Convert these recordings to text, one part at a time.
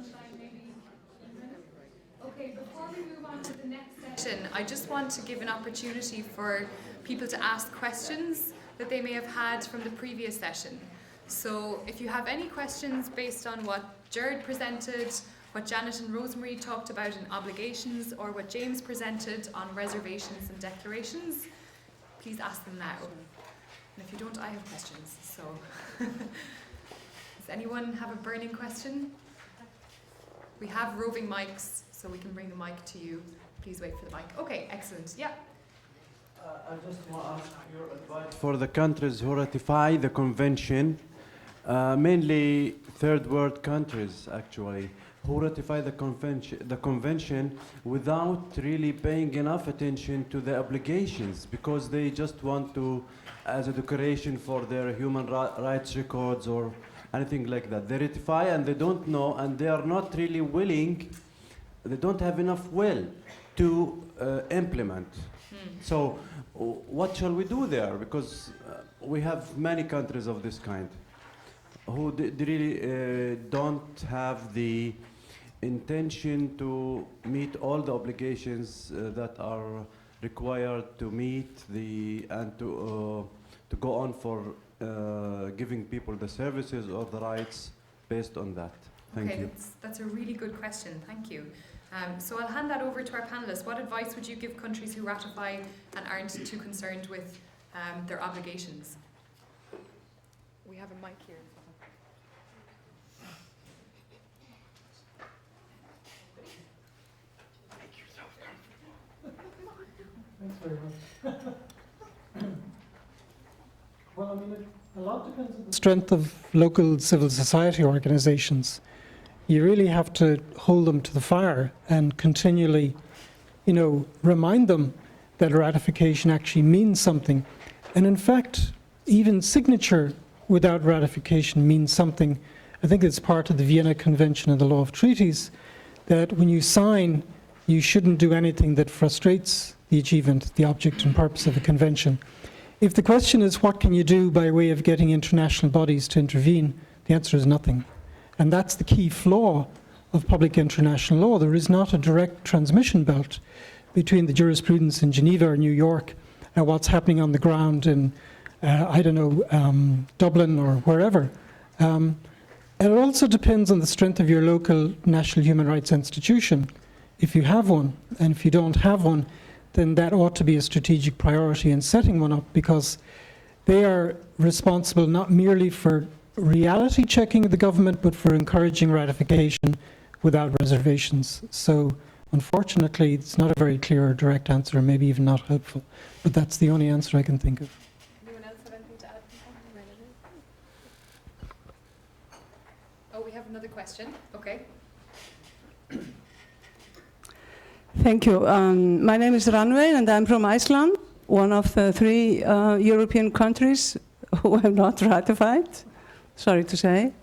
sunshine, maybe. Okay, before we move on to the next session, I just want to give an opportunity for people to ask questions that they may have had from the previous session. So if you have any questions based on what Jared presented, what Janet and Rosemary talked about in obligations, or what James presented on reservations and declarations, please ask them now. And if you don't, I have questions. So, does anyone have a burning question? We have roving mics, so we can bring the mic to you. Please wait for the mic. Okay, excellent. Yeah. I just want to ask your advice for the countries who ratify the convention, mainly third world countries actually, who ratify the convention without really paying enough attention to the obligations, because they just want to, as a decoration for their human rights records or anything like that. They ratify and they don't know, and they are not really willing, they don't have enough will to implement. So what shall we do there? Because we have many countries of this kind who really don't have the intention to meet all the obligations that are required to meet and to go on for giving people the services or the rights based on that. Thank you. That's a really good question. Thank you. So I'll hand that over to our panelists. What advice would you give countries who ratify and aren't too concerned with their obligations? We have a mic here. Make yourself comfortable. Thanks very much. Well, I mean, a lot depends on the strength of local civil society organizations. You really have to hold them to the fire and continually, remind them that ratification actually means something. And in fact, even signature without ratification means something. I think it's part of the Vienna Convention and the Law of Treaties that when you sign, you shouldn't do anything that frustrates the achievement, the object and purpose of a convention. If the question is what can you do by way of getting international bodies to intervene, the answer is nothing. And that's the key flaw of public international law. There is not a direct transmission belt between the jurisprudence in Geneva or New York and what's happening on the ground in, Dublin or wherever. And it also depends on the strength of your local national human rights institution, if you have one. And if you don't have one, then that ought to be a strategic priority in setting one up, because they are responsible not merely for reality checking of the government, but for encouraging ratification without reservations. So unfortunately, it's not a very clear or direct answer, maybe even not helpful, but that's the only answer I can think of. Anyone else have anything to add? Oh, we have another question. Okay. Thank you. My name is Ranveig and I'm from Iceland, one of the 3 European countries who have not ratified, sorry to say.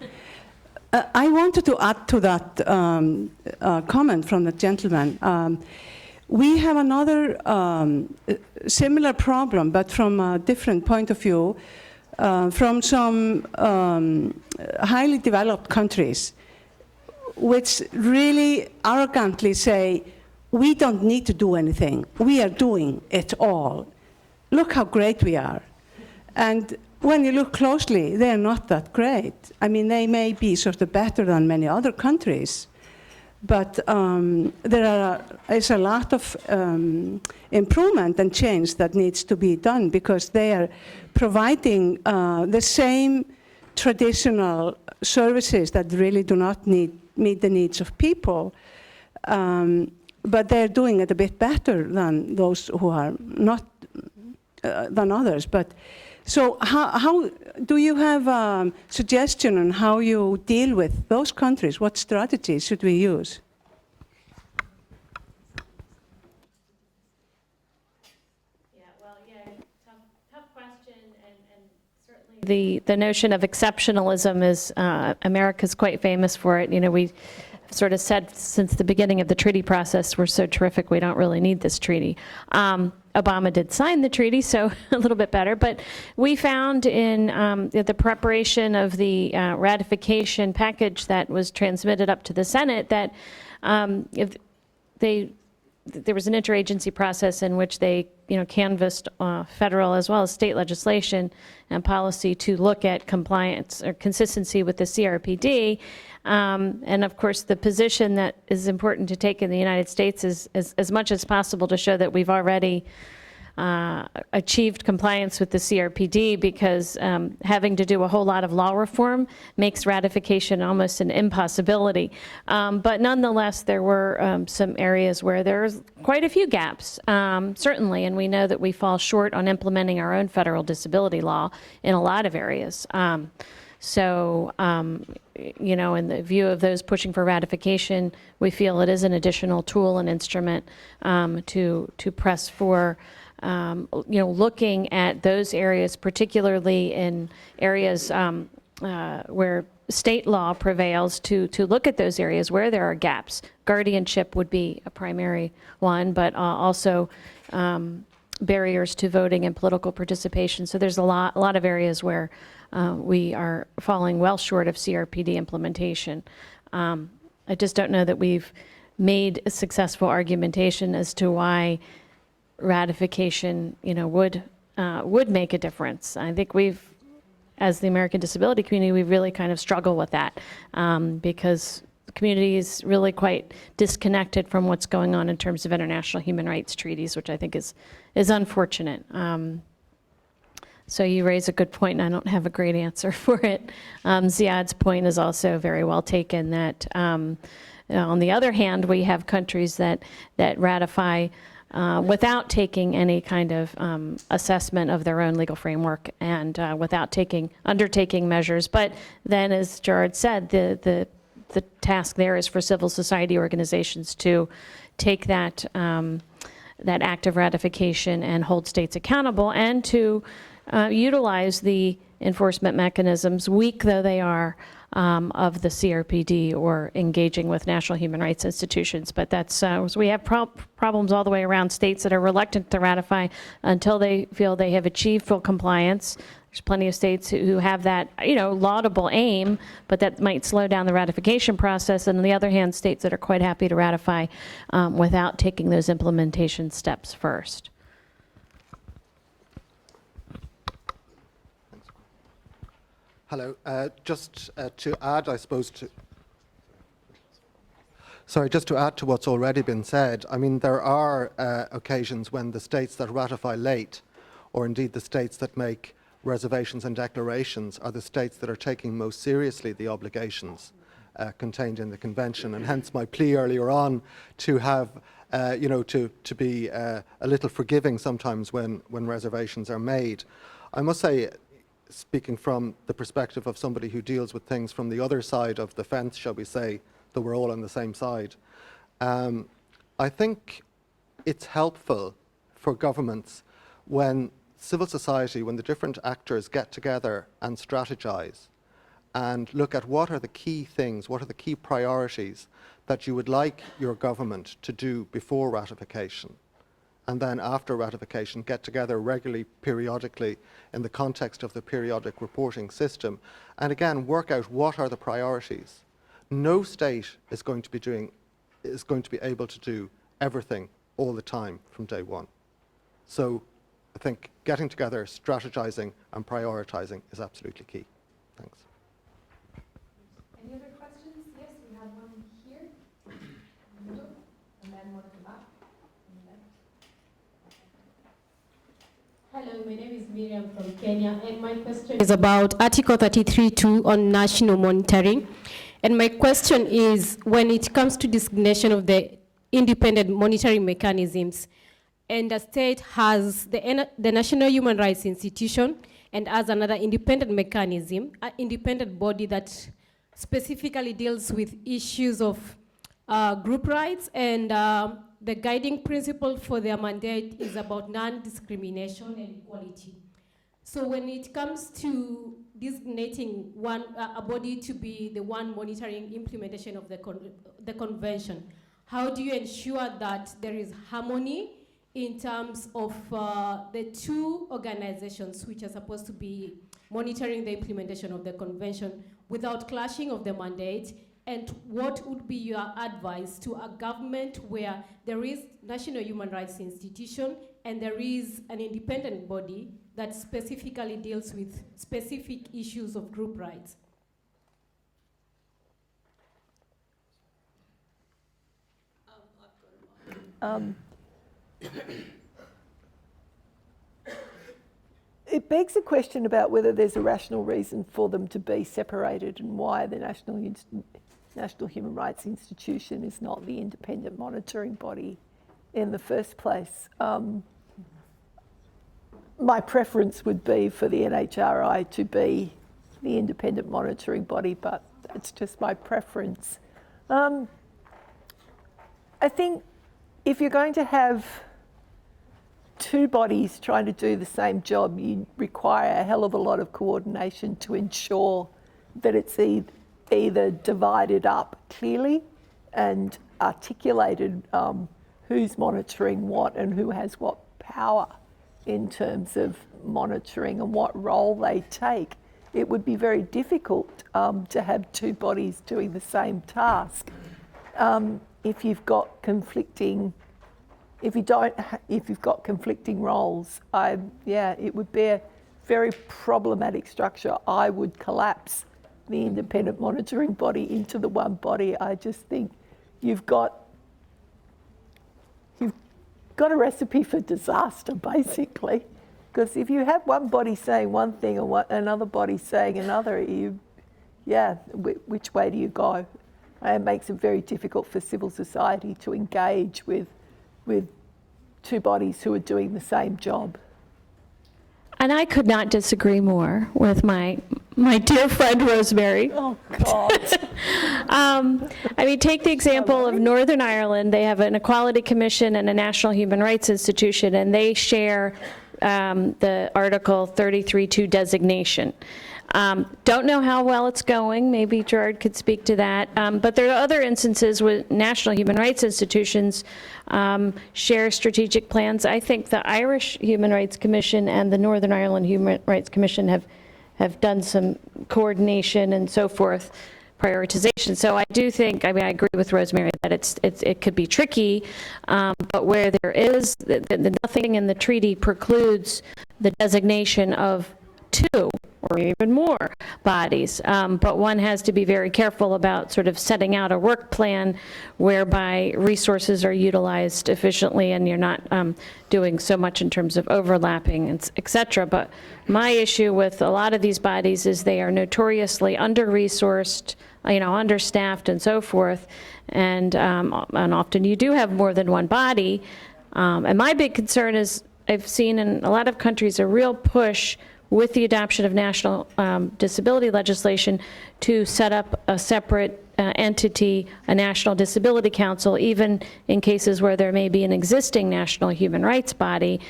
I wanted to add to that comment from the gentleman. We have another similar problem, but from a different point of view, from some highly developed countries, which really arrogantly say, we don't need to do anything. We are doing it all. Look how great we are. And when you look closely, they're not that great. I mean, they may be sort of better than many other countries, but there is a lot of improvement and change that needs to be done, because they are providing the same traditional services that really do not meet the needs of people. But they're doing it a bit better than those who are not, than others. But so how do you have a suggestion on how you deal with those countries? What strategies should we use? Tough question, and certainly the notion of exceptionalism is, America's quite famous for it. We sort of said since the beginning of the treaty process, we're so terrific, we don't really need this treaty. Obama did sign the treaty, so a little bit better. But we found in the preparation of the ratification package that was transmitted up to the Senate that if there was an interagency process in which they, canvassed federal as well as state legislation and policy to look at compliance or consistency with the CRPD. And of course, the position that is important to take in the United States is as much as possible to show that we've already achieved compliance with the CRPD, because having to do a whole lot of law reform makes ratification almost an impossibility. But nonetheless, there were some areas where there's quite a few gaps, certainly, and we know that we fall short on implementing our own federal disability law in a lot of areas. So, in the view of those pushing for ratification, we feel it is an additional tool and instrument to press for, looking at those areas, particularly in areas where state law prevails, to look at those areas where there are gaps. Guardianship would be a primary one, but also barriers to voting and political participation. So there's a lot of areas where we are falling well short of CRPD implementation. I just don't know that we've made a successful argumentation as to why ratification, would make a difference. I think as the American disability community, we really kind of struggle with that because the community is really quite disconnected from what's going on in terms of international human rights treaties, which I think is unfortunate. So you raise a good point, and I don't have a great answer for it. Ziad's point is also very well taken, that on the other hand, we have countries that ratify without taking any kind of assessment of their own legal framework and without undertaking measures. But then, as Gerard said, the task there is for civil society organizations to take that act of ratification and hold states accountable, and to utilize the enforcement mechanisms, weak though they are, of the CRPD or engaging with national human rights institutions. But that's, so we have problems all the way around. States that are reluctant to ratify until they feel they have achieved full compliance. There's plenty of states who have that, laudable aim, but that might slow down the ratification process. And on the other hand, states that are quite happy to ratify without taking those implementation steps first. Hello. Just to add, I suppose, just to add to what's already been said, I mean, there are occasions when the states that ratify late, or indeed the states that make reservations and declarations, are the states that are taking most seriously the obligations contained in the convention, and hence my plea earlier on to have, to be a little forgiving sometimes when reservations are made. I must say, speaking from the perspective of somebody who deals with things from the other side of the fence, shall we say, that we're all on the same side, I think it's helpful for governments when civil society, when the different actors get together and strategize and look at what are the key things, what are the key priorities that you would like your government to do before ratification, and then after ratification get together regularly, periodically, in the context of the periodic reporting system, and again work out what are the priorities. No state is going to be able to do everything all the time from day one. So I think getting together, strategizing and prioritizing is absolutely key. Thanks. Any other questions? Yes, we have one here in the middle, and then one at the back. Hello, my name is Miriam from Kenya, and my question is about Article 33.2 on national monitoring. And my question is, when it comes to designation of the independent monitoring mechanisms, and the state has the National Human Rights Institution and has another independent mechanism, an independent body that specifically deals with issues of group rights, and the guiding principle for their mandate is about non-discrimination and equality. So when it comes to designating a body to be the one monitoring implementation of the convention, how do you ensure that there is harmony in terms of the two organizations which are supposed to be monitoring the implementation of the convention without clashing of the mandate? And what would be your advice to a government where there is National Human Rights Institution and there is an independent body that specifically deals with specific issues of group rights? It begs a question about whether there's a rational reason for them to be separated and why the National Human Rights Institution is not the independent monitoring body in the first place. My preference would be for the NHRI to be the independent monitoring body, but that's just my preference. I think if you're going to have two bodies trying to do the same job, you require a hell of a lot of coordination to ensure that it's either divided up clearly and articulated who's monitoring what and who has what power in terms of monitoring and what role they take. It would be very difficult to have two bodies doing the same task if you've got conflicting roles. It would be a very problematic structure. I would collapse the independent monitoring body into the one body. I just think you've got a recipe for disaster, basically, because if you have one body saying one thing and another body saying another, which way do you go? And it makes it very difficult for civil society to engage with two bodies who are doing the same job. And I could not disagree more with my dear friend Rosemary. Oh, God. I mean, take the example of Northern Ireland. They have an Equality Commission and a National Human Rights Institution, and they share the Article 33(2) designation. Don't know how well it's going. Maybe Gerard could speak to that. But there are other instances where national human rights institutions share strategic plans. I think the Irish Human Rights Commission and the Northern Ireland Human Rights Commission have done some coordination and so forth, prioritization. So I do think, I agree with Rosemary that it could be tricky, but where there is, nothing in the treaty precludes the designation of two or even more bodies, but one has to be very careful about sort of setting out a work plan whereby resources are utilized efficiently and you're not doing so much in terms of overlapping, et cetera. But my issue with a lot of these bodies is they are notoriously under-resourced, understaffed and so forth, and often you do have more than one body. And my big concern is I've seen in a lot of countries a real push with the adoption of national disability legislation to set up a separate entity, a National Disability Council, even in cases where there may be an existing national human rights body,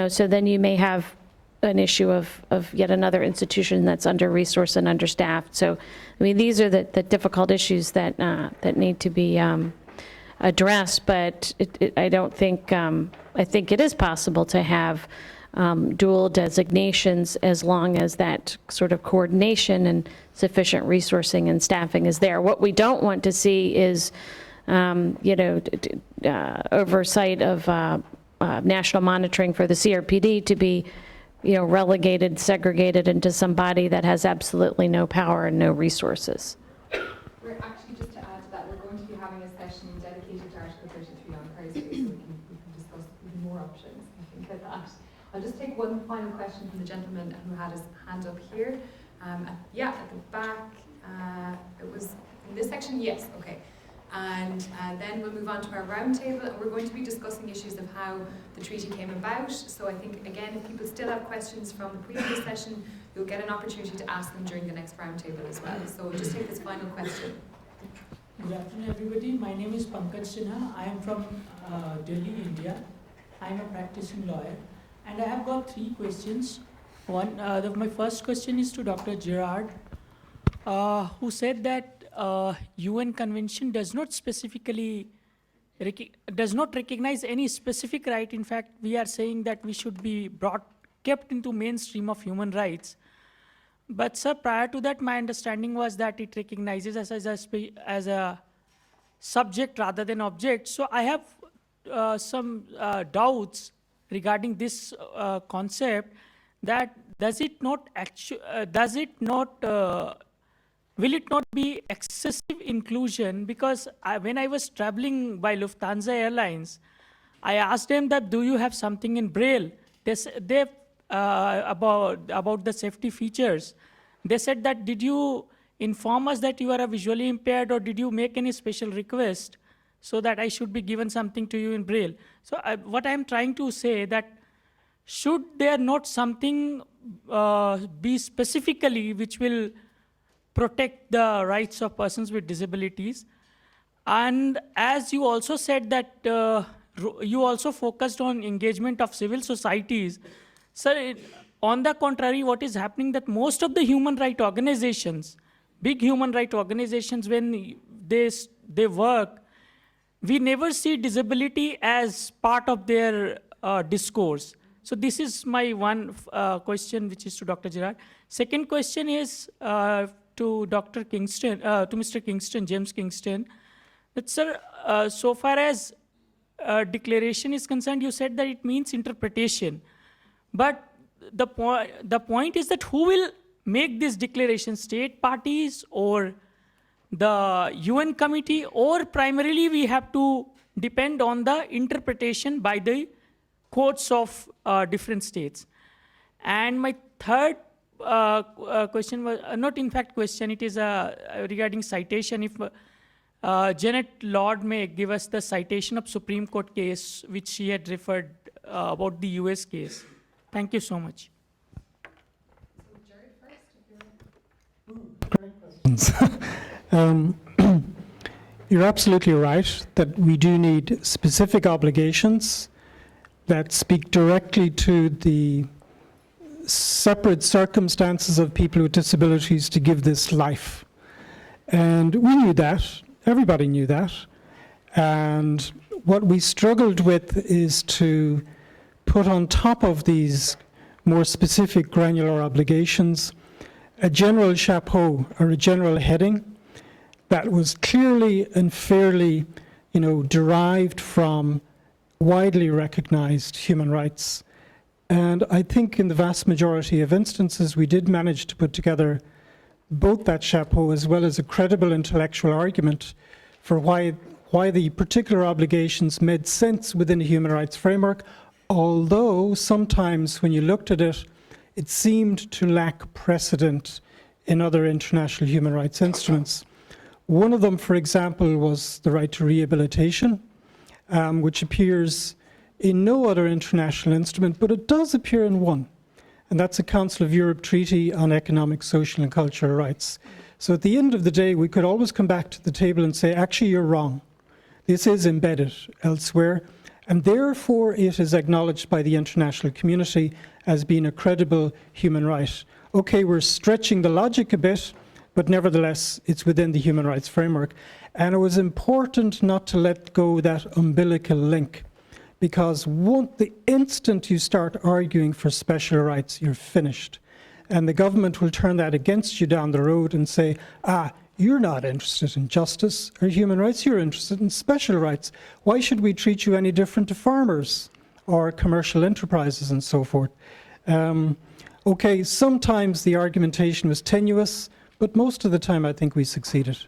so then you may have an issue of yet another institution that's under-resourced and understaffed. So, these are the difficult issues that need to be addressed, but I don't think, I think it is possible to have dual designations as long as that sort of coordination and sufficient resourcing and staffing is there. What we don't want to see is, oversight of national monitoring for the CRPD to be, relegated, segregated into some body that has absolutely no power and no resources. We're actually, just to add to that, we're going to be having a session dedicated to Article 33 on Thursday, so we can discuss even more options and things like that. I'll just take one final question from the gentleman who had his hand up here. At the back. It was in this section? Yes, okay. And then we'll move on to our roundtable, and we're going to be discussing issues of how the treaty came about. So I think, again, if people still have questions from the previous session, you'll get an opportunity to ask them during the next roundtable as well. So we'll just take this final question. Good afternoon, everybody. My name is Pankaj Sinha. I am from Delhi, India. I am a practicing lawyer. And I have got 3 questions. My first question is to Dr. Gerard, who said that UN Convention does not specifically does not recognize any specific right. In fact, we are saying that we should be kept into mainstream of human rights. But sir, prior to that, my understanding was that it recognizes us as a subject rather than object. So I have some doubts regarding this concept, that will it not be excessive inclusion? Because when I was traveling by Lufthansa Airlines, I asked them that, do you have something in Braille? They about the safety features. They said that, did you inform us that you are visually impaired, or did you make any special request so that I should be given something to you in Braille? So what I'm trying to say, that should there not something be specifically which will protect the rights of persons with disabilities? And as you also said that you also focused on engagement of civil societies. Sir, on the contrary, what is happening, that most of the human rights organizations, big human rights organizations, when they work, we never see disability as part of their discourse. So this is my one question, which is to Dr. Gerard. Second question is to Dr. Kingston, to Mr. Kingston, James Kingston. That, sir, so far as declaration is concerned, you said that it means interpretation. But the point is that who will make this declaration? State parties or the UN committee, or primarily we have to depend on the interpretation by the courts of different states? And my third question was, not in fact question, it is regarding citation. If Janet Lord may give us the citation of Supreme Court case which she had referred about the US case. Thank you so much. You're absolutely right that we do need specific obligations that speak directly to the separate circumstances of people with disabilities to give this life. And we knew that, everybody knew that. And what we struggled with is to put on top of these more specific granular obligations a general chapeau or a general heading that was clearly and fairly, derived from widely recognized human rights. And I think in the vast majority of instances, we did manage to put together both that chapeau as well as a credible intellectual argument for why the particular obligations made sense within a human rights framework, although sometimes when you looked at it, it seemed to lack precedent in other international human rights instruments. One of them, for example, was the right to rehabilitation, which appears in no other international instrument, but it does appear in one, and that's the Council of Europe Treaty on Economic, Social and Cultural Rights. So at the end of the day, we could always come back to the table and say, actually, you're wrong. This is embedded elsewhere, and therefore it is acknowledged by the international community as being a credible human right. Okay, we're stretching the logic a bit, but nevertheless, it's within the human rights framework. And it was important not to let go that umbilical link, because the instant you start arguing for special rights, you're finished. And the government will turn that against you down the road and say, you're not interested in justice or human rights, you're interested in special rights. Why should we treat you any different to farmers or commercial enterprises and so forth? Okay, sometimes the argumentation was tenuous, but most of the time I think we succeeded.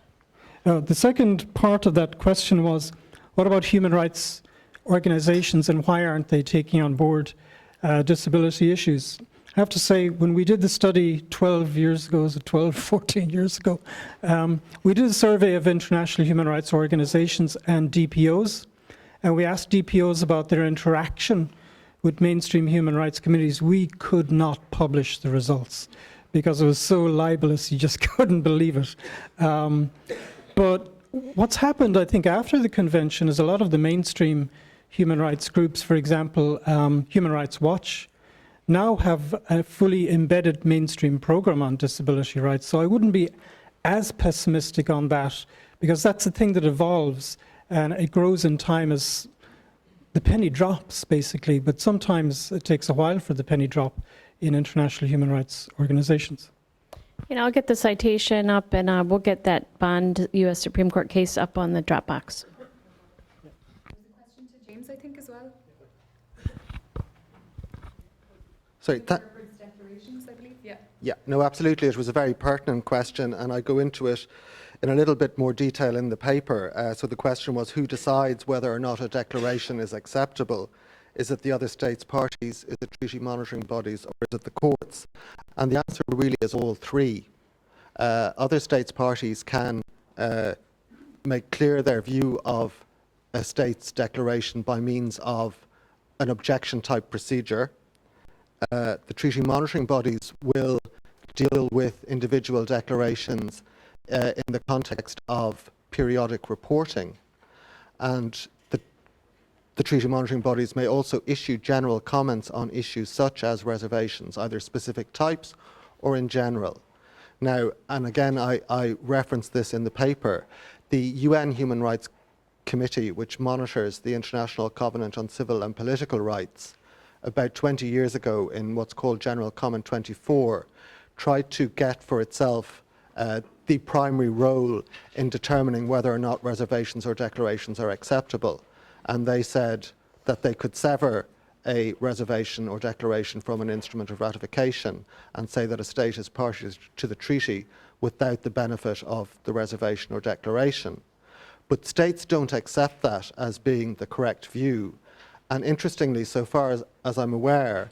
The second part of that question was, what about human rights organizations and why aren't they taking on board disability issues? I have to say, when we did the study 12 years ago, was it 12, 14 years ago, we did a survey of international human rights organizations and DPOs, and we asked DPOs about their interaction with mainstream human rights communities. We could not publish the results because it was so libelous, you just couldn't believe it. But what's happened, I think, after the convention is a lot of the mainstream human rights groups, for example, Human Rights Watch, now have a fully embedded mainstream program on disability rights. So I wouldn't be as pessimistic on that, because that's a thing that evolves. and it grows in time as the penny drops, basically, but sometimes it takes a while for the penny drop in international human rights organizations. I'll get the citation up, and we'll get that Bond U.S. Supreme Court case up on the Dropbox. There's a question to James, I think, as well. Sorry, Declarations, I believe. Yeah. yeah, no, absolutely. It was a very pertinent question, and I go into it in a little bit more detail in the paper. So the question was, who decides whether or not a declaration is acceptable? Is it the other states' parties, is it treaty monitoring bodies, or is it the courts? And the answer really is all three. Other states' parties can make clear their view of a state's declaration by means of an objection-type procedure. The treaty monitoring bodies will deal with individual declarations in the context of periodic reporting, and the treaty monitoring bodies may also issue general comments on issues such as reservations, either specific types or in general. Now, and again, I reference this in the paper, the UN Human Rights Committee, which monitors the International Covenant on Civil and Political Rights, about 20 years ago in what's called General Comment 24, tried to get for itself the primary role in determining whether or not reservations or declarations are acceptable. And they said that they could sever a reservation or declaration from an instrument of ratification and say that a state is party to the treaty without the benefit of the reservation or declaration. But states don't accept that as being the correct view. And interestingly, so far as I'm aware,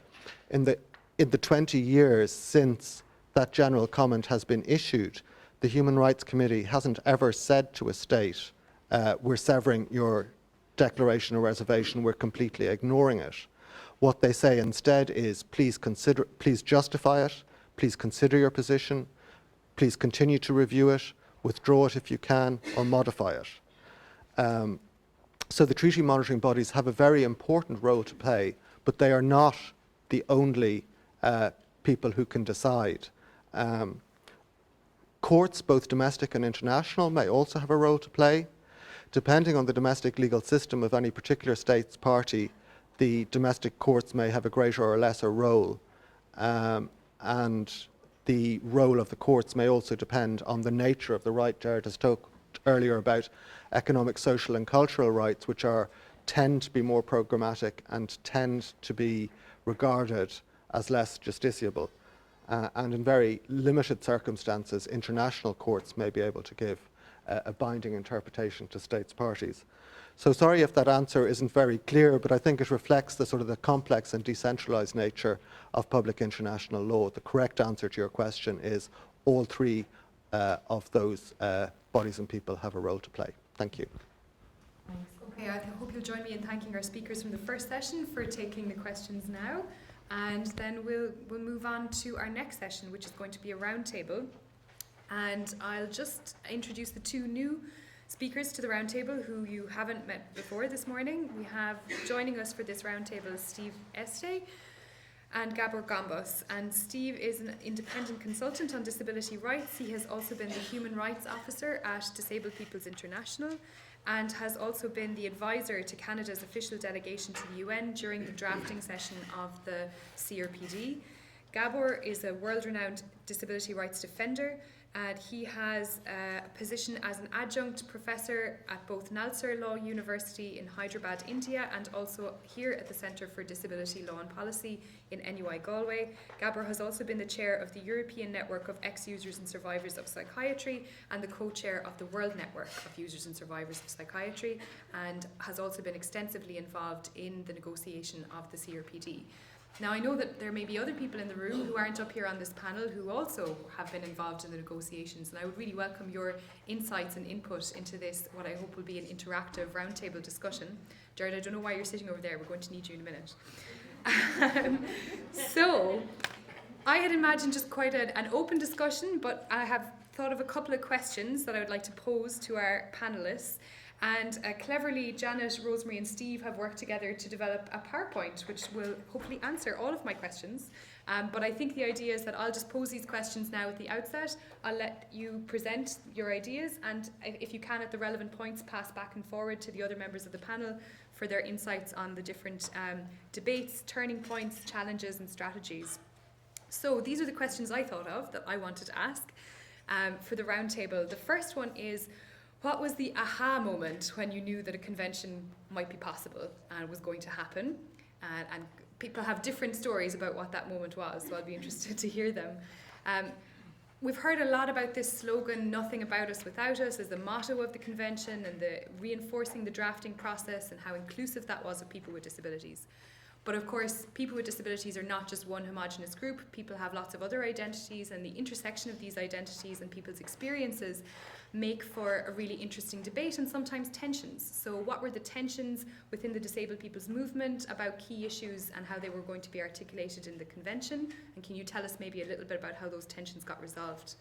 in the 20 years since that general comment has been issued, the Human Rights Committee hasn't ever said to a state, we're severing your declaration or reservation, we're completely ignoring it. What they say instead is, please justify it, please consider your position, please continue to review it, withdraw it if you can, or modify it. So the treaty monitoring bodies have a very important role to play, but they are not the only people who can decide. Courts, both domestic and international, may also have a role to play. Depending on the domestic legal system of any particular state's party, the domestic courts may have a greater or lesser role. And the role of the courts may also depend on the nature of the right. Jared has talked earlier about economic, social and cultural rights, which tend to be more programmatic and tend to be regarded as less justiciable. And in very limited circumstances, international courts may be able to give a binding interpretation to states' parties. So sorry if that answer isn't very clear, but I think it reflects the sort of the complex and decentralized nature of public international law. The correct answer to your question is all three of those bodies and people have a role to play. Thank you. Thanks. Okay, I hope you'll join me in thanking our speakers from the first session for taking the questions now. And then we'll move on to our next session, which is going to be a roundtable. And I'll just introduce the two new speakers to the roundtable who you haven't met before this morning. We have joining us for this roundtable Steve Estey and Gábor Gombos. And Steve is an independent consultant on disability rights. He has also been the Human Rights Officer at Disabled Peoples International and has also been the advisor to Canada's official delegation to the UN during the drafting session of the CRPD. Gábor is a world-renowned disability rights defender, and he has a position as an adjunct professor at both NALSAR Law University in Hyderabad, India, and also here at the Centre for Disability Law and Policy in NUI Galway. Gábor has also been the chair of the European Network of Ex-Users and Survivors of Psychiatry and the co-chair of the World Network of Users and Survivors of Psychiatry, and has also been extensively involved in the negotiation of the CRPD. Now, I know that there may be other people in the room who aren't up here on this panel who also have been involved in the negotiations, and I would really welcome your insights and input into this, what I hope will be an interactive roundtable discussion. Jared, I don't know why you're sitting over there. We're going to need you in a minute. So, I had imagined just quite an open discussion, but I have thought of a couple of questions that I would like to pose to our panellists. And cleverly, Janet, Rosemary and Steve have worked together to develop a PowerPoint which will hopefully answer all of my questions. But I think the idea is that I'll just pose these questions now at the outset. I'll let you present your ideas, and if you can, at the relevant points, pass back and forward to the other members of the panel for their insights on the different debates, turning points, challenges and strategies. So these are the questions I thought of that I wanted to ask for the roundtable. The first one is, what was the aha moment when you knew that a convention might be possible and was going to happen? And people have different stories about what that moment was, so I'll be interested to hear them. We've heard a lot about this slogan, "Nothing about us without us," as the motto of the convention, and the reinforcing the drafting process and how inclusive that was of people with disabilities. But of course, people with disabilities are not just one homogenous group. People have lots of other identities, and the intersection of these identities and people's experiences make for a really interesting debate and sometimes tensions. So what were the tensions within the disabled people's movement about key issues and how they were going to be articulated in the convention? And can you tell us maybe a little bit about how those tensions got resolved?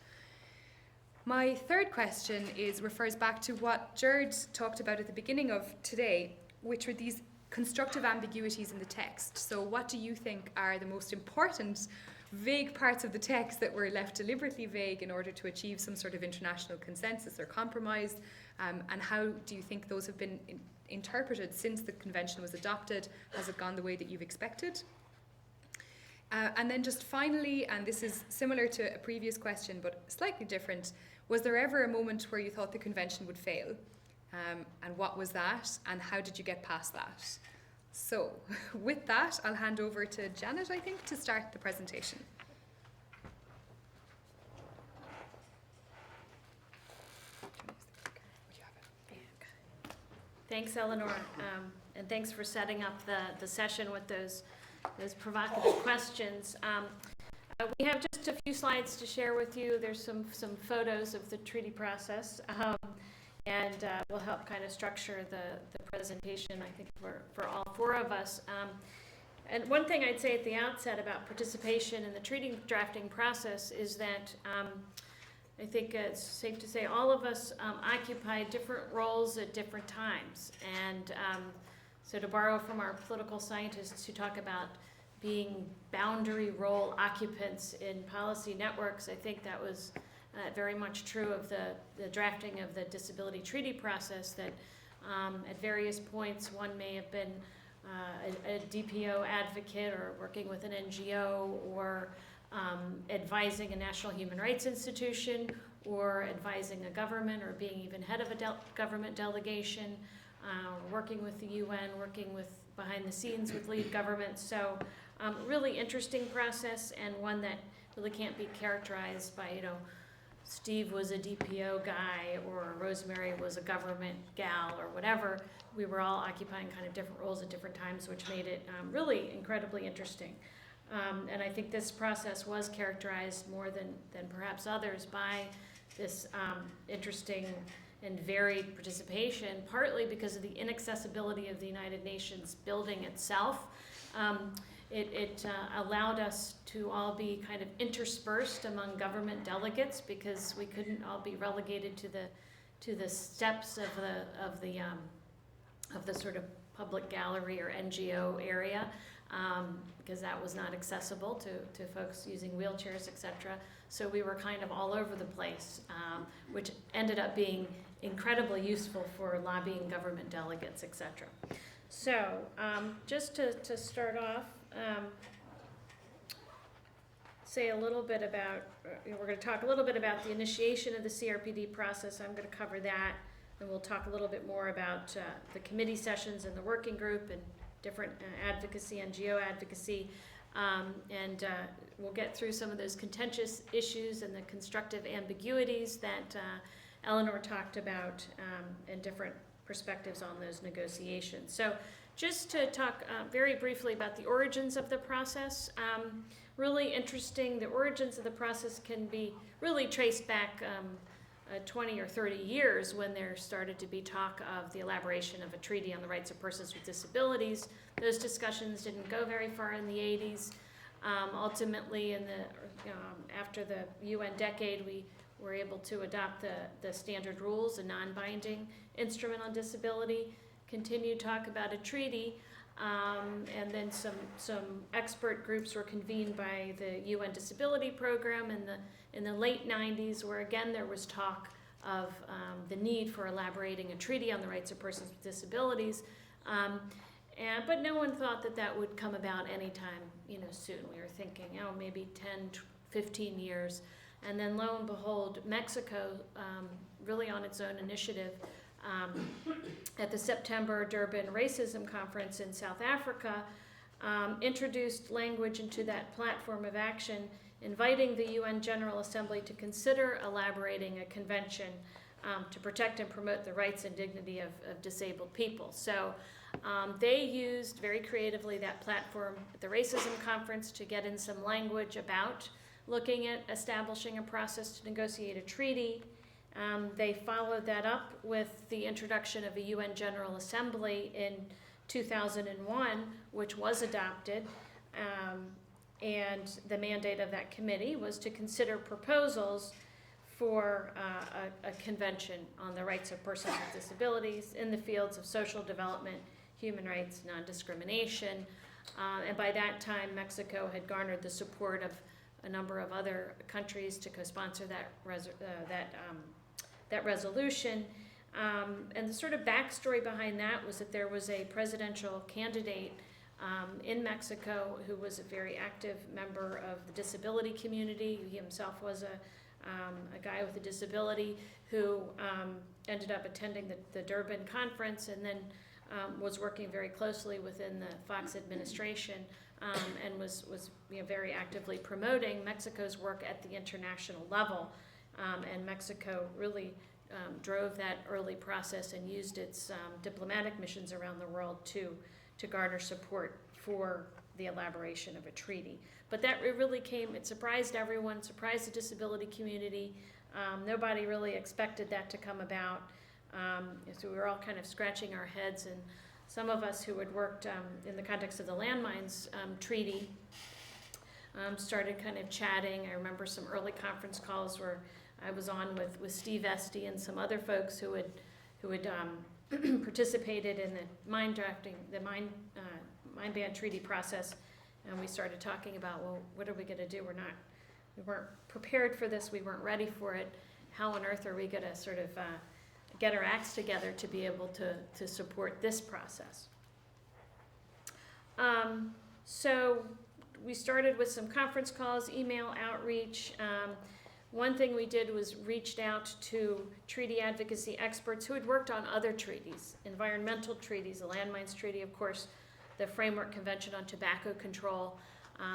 My third question refers back to what Jared talked about at the beginning of today, which were these constructive ambiguities in the text. So what do you think are the most important vague parts of the text that were left deliberately vague in order to achieve some sort of international consensus or compromise? And how do you think those have been interpreted since the convention was adopted? Has it gone the way that you've expected? And then just finally, and this is similar to a previous question but slightly different, was there ever a moment where you thought the convention would fail? And what was that, and how did you get past that? So, with that, I'll hand over to Janet, I think, to start the presentation. Thanks, Eleanor, and thanks for setting up the session with those provocative questions. We have just a few slides to share with you. There's some photos of the treaty process. And will help kind of structure the presentation, I think, for all four of us. And one thing I'd say at the outset about participation in the treaty drafting process is that I think it's safe to say all of us occupy different roles at different times. And so to borrow from our political scientists who talk about being boundary role occupants in policy networks, I think that was very much true of the drafting of the disability treaty process, that at various points one may have been a DPO advocate or working with an NGO or advising a national human rights institution or advising a government or being even head of a government delegation, working with the UN, working with behind the scenes with lead governments. So really interesting process, and one that really can't be characterized by, Steve was a DPO guy or Rosemary was a government gal or whatever. We were all occupying kind of different roles at different times, which made it really incredibly interesting. And I think this process was characterized more than perhaps others by this interesting and varied participation, partly because of the inaccessibility of the United Nations building itself. It allowed us to all be kind of interspersed among government delegates because we couldn't all be relegated to the steps of the sort of public gallery or NGO area, because that was not accessible to folks using wheelchairs, etc. So we were kind of all over the place, which ended up being incredibly useful for lobbying government delegates, etc. So just to start off, say a little bit about, we're going to talk a little bit about the initiation of the CRPD process. I'm going to cover that, and we'll talk a little bit more about the committee sessions and the working group and different advocacy, NGO advocacy, and we'll get through some of those contentious issues and the constructive ambiguities that Eleanor talked about, and different perspectives on those negotiations. So just to talk very briefly about the origins of the process, really interesting. The origins of the process can be really traced back 20 or 30 years when there started to be talk of the elaboration of a treaty on the rights of persons with disabilities. Those discussions didn't go very far in the 80s. Ultimately, after the UN decade, we were able to adopt the standard rules, a non-binding instrument on disability, continue talk about a treaty. And then some expert groups were convened by the UN Disability Program in the late 90s, where again there was talk of the need for elaborating a treaty on the rights of persons with disabilities. But no one thought that would come about anytime, soon. We were thinking, maybe 10, 15 years. And then lo and behold, Mexico, really on its own initiative, at the September Durban Racism Conference in South Africa, introduced language into that platform of action, inviting the UN General Assembly to consider elaborating a convention to protect and promote the rights and dignity of disabled people. So they used very creatively that platform at the Racism Conference to get in some language about looking at establishing a process to negotiate a treaty. They followed that up with the introduction of a UN General Assembly in 2001, which was adopted. And the mandate of that committee was to consider proposals for a convention on the rights of persons with disabilities in the fields of social development, human rights, non-discrimination. And by that time, Mexico had garnered the support of a number of other countries to co-sponsor that resolution. And the sort of backstory behind that was that there was a presidential candidate in Mexico who was a very active member of the disability community. He himself was a guy with a disability who ended up attending the Durban conference and then was working very closely within the Fox administration and was very actively promoting Mexico's work at the international level. And Mexico really drove that early process and used its diplomatic missions around the world to garner support for the elaboration of a treaty. But that really it surprised everyone, surprised the disability community. Nobody really expected that to come about. So we were all kind of scratching our heads, and some of us who had worked in the context of the landmines treaty started kind of chatting. I remember some early conference calls where I was on with Steve Estey and some other folks who had participated in the mine ban treaty process, and we started talking about, well, what are we going to do? We weren't prepared for this. We weren't ready for it. How on earth are we going to sort of get our acts together to be able to support this process? So we started with some conference calls, email outreach. One thing we did was reached out to treaty advocacy experts who had worked on other treaties, environmental treaties, the Landmines Treaty, of course, the Framework Convention on Tobacco Control.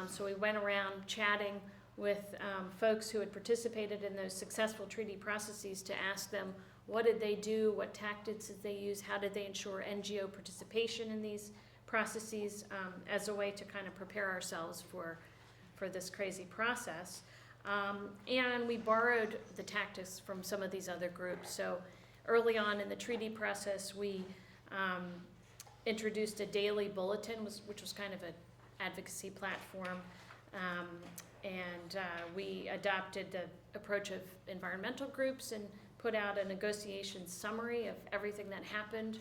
So we went around chatting with folks who had participated in those successful treaty processes to ask them what did they do, what tactics did they use, how did they ensure NGO participation in these processes as a way to kind of prepare ourselves for this crazy process. And we borrowed the tactics from some of these other groups. So early on in the treaty process, we introduced a daily bulletin, which was kind of an advocacy platform. And we adopted the approach of environmental groups and put out a negotiation summary of everything that happened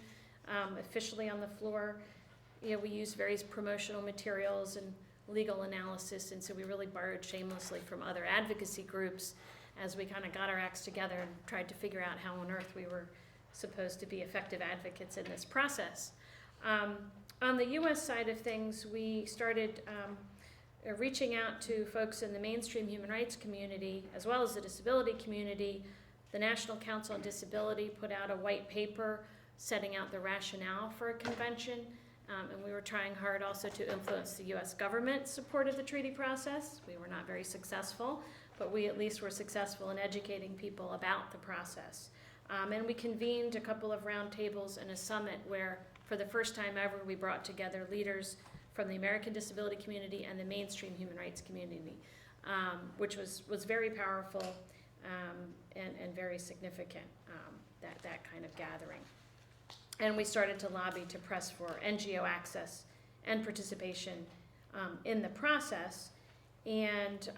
officially on the floor. We used various promotional materials and legal analysis, and so we really borrowed shamelessly from other advocacy groups as we kind of got our acts together and tried to figure out how on earth we were supposed to be effective advocates in this process. On the U.S. side of things, we started reaching out to folks in the mainstream human rights community as well as the disability community. The National Council on Disability put out a white paper setting out the rationale for a convention. And we were trying hard also to influence the U.S. government's support of the treaty process. We were not very successful, but we at least were successful in educating people about the process. And we convened a couple of roundtables and a summit where, for the first time ever, we brought together leaders from the American disability community and the mainstream human rights community, which was very powerful and very significant, that kind of gathering. And we started to lobby to press for NGO access and participation in the process. And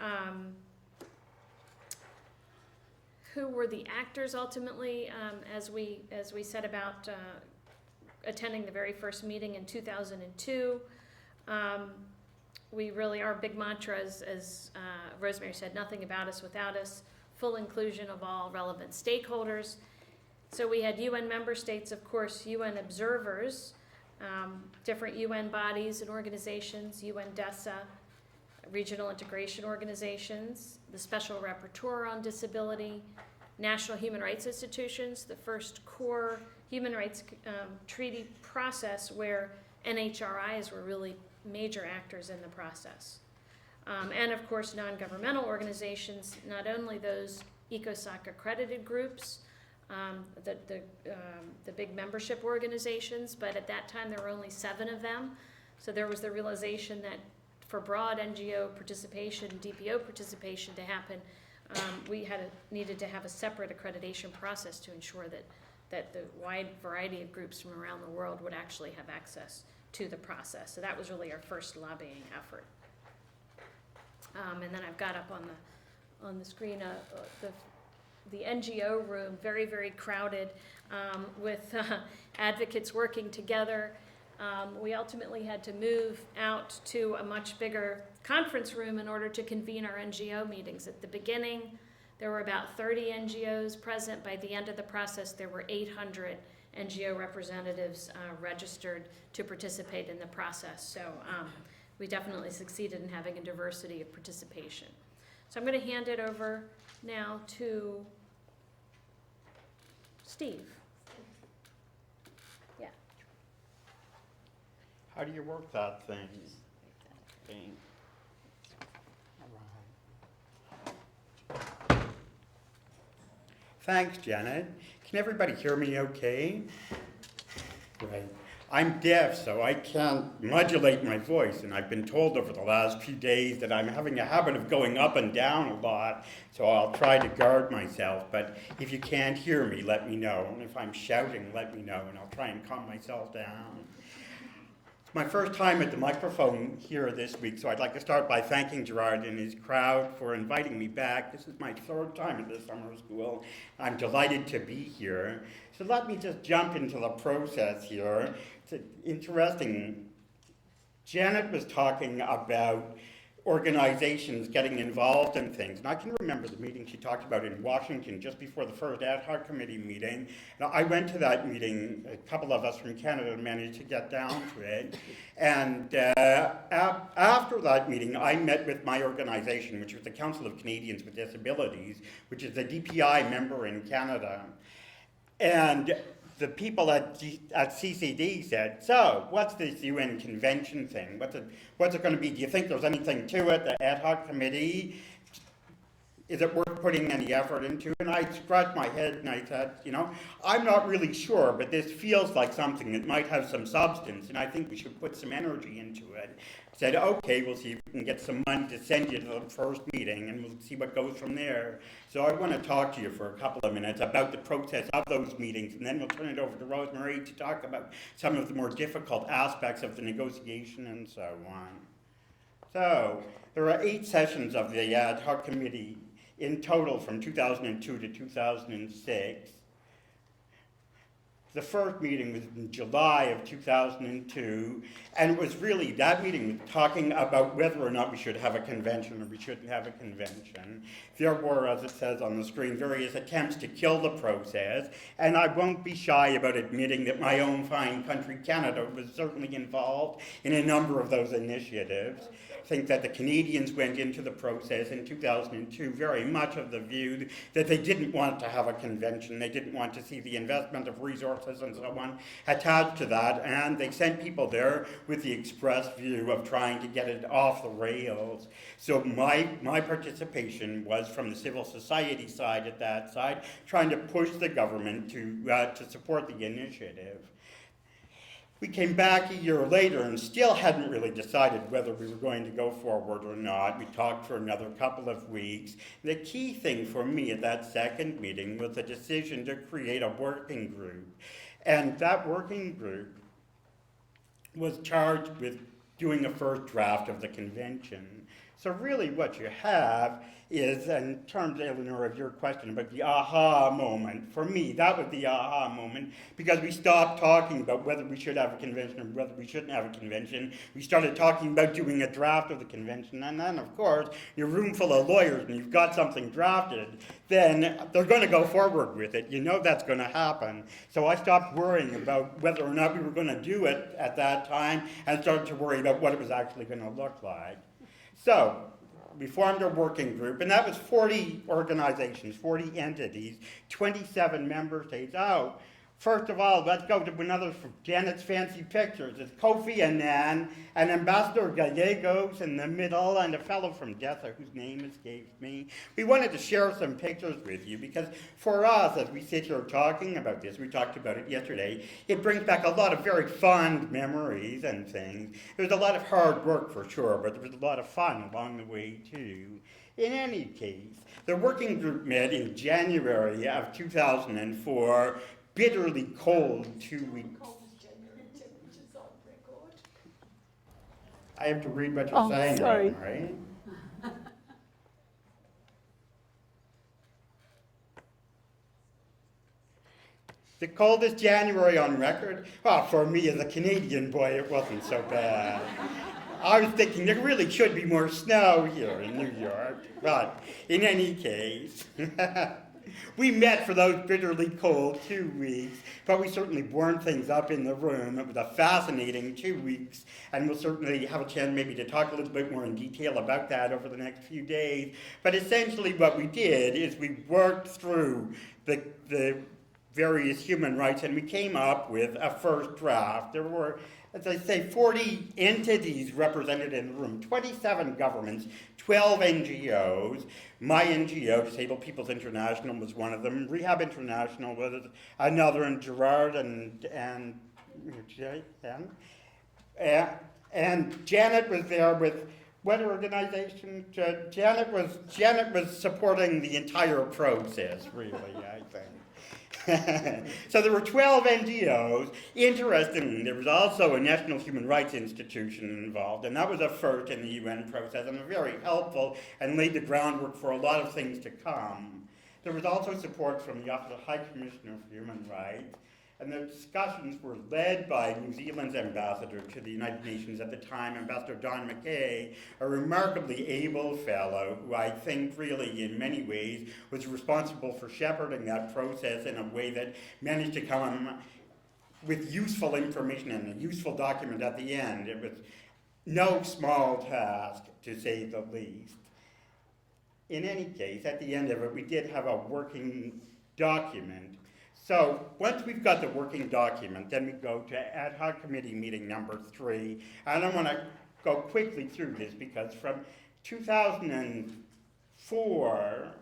who were the actors ultimately as we set about attending the very first meeting in 2002. We really, our big mantra is, as Rosemary said, nothing about us without us, full inclusion of all relevant stakeholders. So we had UN member states, of course, UN observers, different UN bodies and organizations, UN DESA, regional integration organizations, the Special Rapporteur on Disability, national human rights institutions, the first core human rights treaty process where NHRIs were really major actors in the process. And of course, non-governmental organizations, not only those ECOSOC accredited groups, the big membership organizations, but at that time there were only 7 of them. So there was the realization that for broad NGO participation, DPO participation to happen, we needed to have a separate accreditation process to ensure that the wide variety of groups from around the world would actually have access to the process. So that was really our first lobbying effort. And then I've got up on the screen the NGO room, very, very crowded, with advocates working together. We ultimately had to move out to a much bigger conference room in order to convene our NGO meetings. At the beginning, there were about 30 NGOs present. By the end of the process, there were 800 NGO representatives registered to participate in the process. So we definitely succeeded in having a diversity of participation. So I'm going to hand it over now to Steve. Yeah. How do you work that thing? Thanks, Janet. Can everybody hear me okay? Right. I'm deaf, so I can't modulate my voice, and I've been told over the last few days that I'm having a habit of going up and down a lot, so I'll try to guard myself. But if you can't hear me, let me know. And if I'm shouting, let me know, and I'll try and calm myself down. It's my first time at the microphone here this week, so I'd like to start by thanking Gerard and his crowd for inviting me back. This is my 3rd time at this summer school. I'm delighted to be here. So let me just jump into the process here. It's interesting. Janet was talking about organizations getting involved in things. And I can remember the meeting she talked about in Washington just before the first ad hoc committee meeting. Now, I went to that meeting. A couple of us from Canada managed to get down to it. And after that meeting, I met with my organization, which was the Council of Canadians with Disabilities, which is a DPI member in Canada. And the people at CCD said, so what's this UN convention thing? What's it going to be? Do you think there's anything to it? The ad hoc committee? Is it worth putting any effort into? And I scratched my head and I said, I'm not really sure, but this feels like something that might have some substance, and I think we should put some energy into it. Said, okay, we'll see if we can get some money to send you to the first meeting, and we'll see what goes from there. So I want to talk to you for a couple of minutes about the process of those meetings, and then we'll turn it over to Rosemary to talk about some of the more difficult aspects of the negotiation and so on. So there are 8 sessions of the ad hoc committee in total from 2002 to 2006. The first meeting was in July of 2002, and it was really, that meeting was talking about whether or not we should have a convention or we shouldn't have a convention. There were, as it says on the screen, various attempts to kill the process, and I won't be shy about admitting that my own fine country, Canada, was certainly involved in a number of those initiatives. I think that the Canadians went into the process in 2002 very much of the view that they didn't want to have a convention, they didn't want to see the investment of resources and so on attached to that, and they sent people there with the express view of trying to get it off the rails. So my participation was from the civil society side at that side, trying to push the government to support the initiative. We came back a year later and still hadn't really decided whether we were going to go forward or not. We talked for another couple of weeks. The key thing for me at that second meeting was the decision to create a working group. And that working group was charged with doing a first draft of the convention. So really what you have is, in terms, Eleanor, of your question about the aha moment, for me, that was the aha moment, because we stopped talking about whether we should have a convention or whether we shouldn't have a convention. We started talking about doing a draft of the convention, and then, of course, you're a room full of lawyers and you've got something drafted, then they're going to go forward with it. You know that's going to happen. So I stopped worrying about whether or not we were going to do it at that time and started to worry about what it was actually going to look like. So we formed a working group, and that was 40 organizations, 40 entities, 27 member states. Oh, first of all, let's go to another of Janet's fancy pictures. It's Kofi Annan, and Ambassador Gallegos in the middle, and a fellow from DESA whose name escapes me. We wanted to share some pictures with you because for us, as we sit here talking about this, we talked about it yesterday, it brings back a lot of very fond memories and things. There was a lot of hard work for sure, but there was a lot of fun along the way too. In any case, the working group met in January of 2004, bitterly cold 2 weeks. I have to read what you're saying, sorry. right? The coldest January on record? Well, for me as a Canadian boy, it wasn't so bad. I was thinking there really should be more snow here in New York, but in any case, we met for those bitterly cold 2 weeks, but we certainly warmed things up in the room. It was a fascinating 2 weeks, and we'll certainly have a chance maybe to talk a little bit more in detail about that over the next few days. But essentially what we did is we worked through the various human rights, and we came up with a first draft. There were, as I say, 40 entities represented in the room, 27 governments, 12 NGOs. My NGO, Disabled People's International, was one of them. Rehab International was another, and Gerard and Janet was there with what organization? Janet was supporting the entire process, really, I think. So there were 12 NGOs. Interestingly, there was also a National Human Rights Institution involved, and that was a first in the UN process and very helpful and laid the groundwork for a lot of things to come. There was also support from the Office of High Commissioner for Human Rights, and the discussions were led by New Zealand's ambassador to the United Nations at the time, Ambassador Don McKay, a remarkably able fellow who I think really in many ways was responsible for shepherding that process in a way that managed to come with useful information and a useful document at the end. It was no small task, to say the least. In any case, at the end of it, we did have a working document. So once we've got the working document, then we go to ad hoc committee meeting number 3. And I want to go quickly through this because from 2004,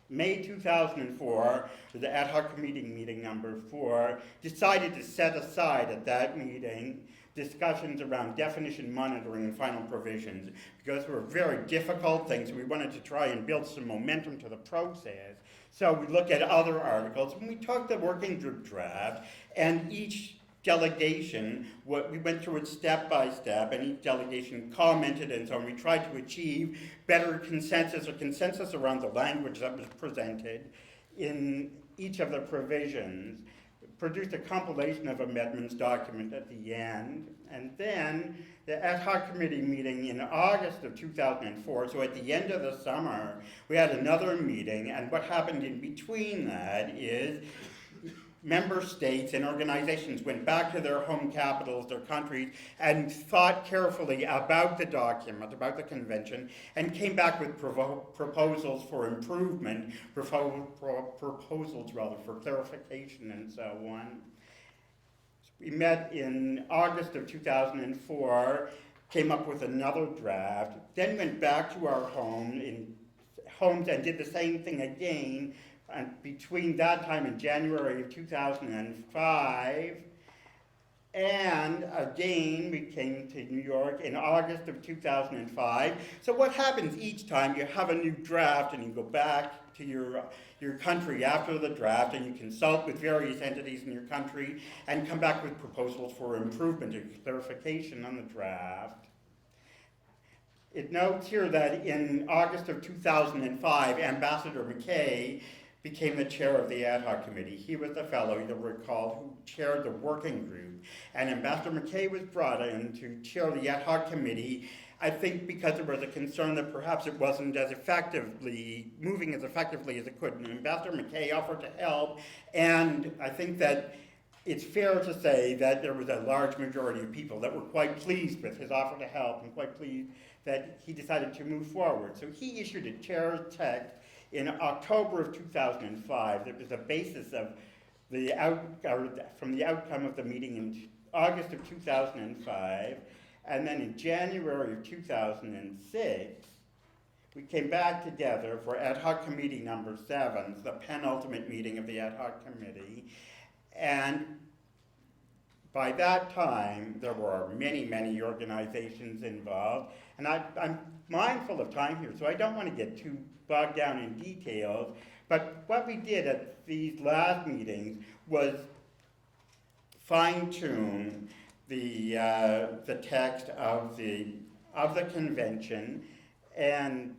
May 2004, the ad hoc committee meeting number 4, decided to set aside at that meeting discussions around definition, monitoring, and final provisions because they were very difficult things. We wanted to try and build some momentum to the process. So we looked at other articles, and we took the working group draft, and each delegation, we went through it step by step, and each delegation commented, and so on. We tried to achieve better consensus around the language that was presented in each of the provisions, produced a compilation of amendments document at the end, and then the ad hoc committee meeting in August of 2004, so at the end of the summer, we had another meeting, and what happened in between that is member states and organizations went back to their home capitals, their countries, and thought carefully about the document, about the convention, and came back with proposals for improvement, proposals for clarification, and so on. We met in August of 2004, came up with another draft, then went back to our homes and did the same thing again. And between that time in January of 2005, and again we came to New York in August of 2005. So what happens each time? You have a new draft and you go back to your country after the draft and you consult with various entities in your country and come back with proposals for improvement and clarification on the draft. it notes here that in August of 2005, Ambassador McKay became the chair of the ad hoc committee. He was the fellow, you'll recall, who chaired the working group. And Ambassador McKay was brought in to chair the ad hoc committee, I think because there was a concern that perhaps it wasn't as effectively, moving as effectively as it could. And Ambassador McKay offered to help, and I think that it's fair to say that there was a large majority of people that were quite pleased with his offer to help and quite pleased that he decided to move forward. So he issued a chair's text in October of 2005 that was the basis of from the outcome of the meeting in August of 2005. And then in January of 2006, we came back together for ad hoc committee number 7, the penultimate meeting of the ad hoc committee. And by that time, there were many, many organizations involved. And I'm mindful of time here, so I don't want to get too bogged down in details. But what we did at these last meetings was fine-tune the text of the convention, and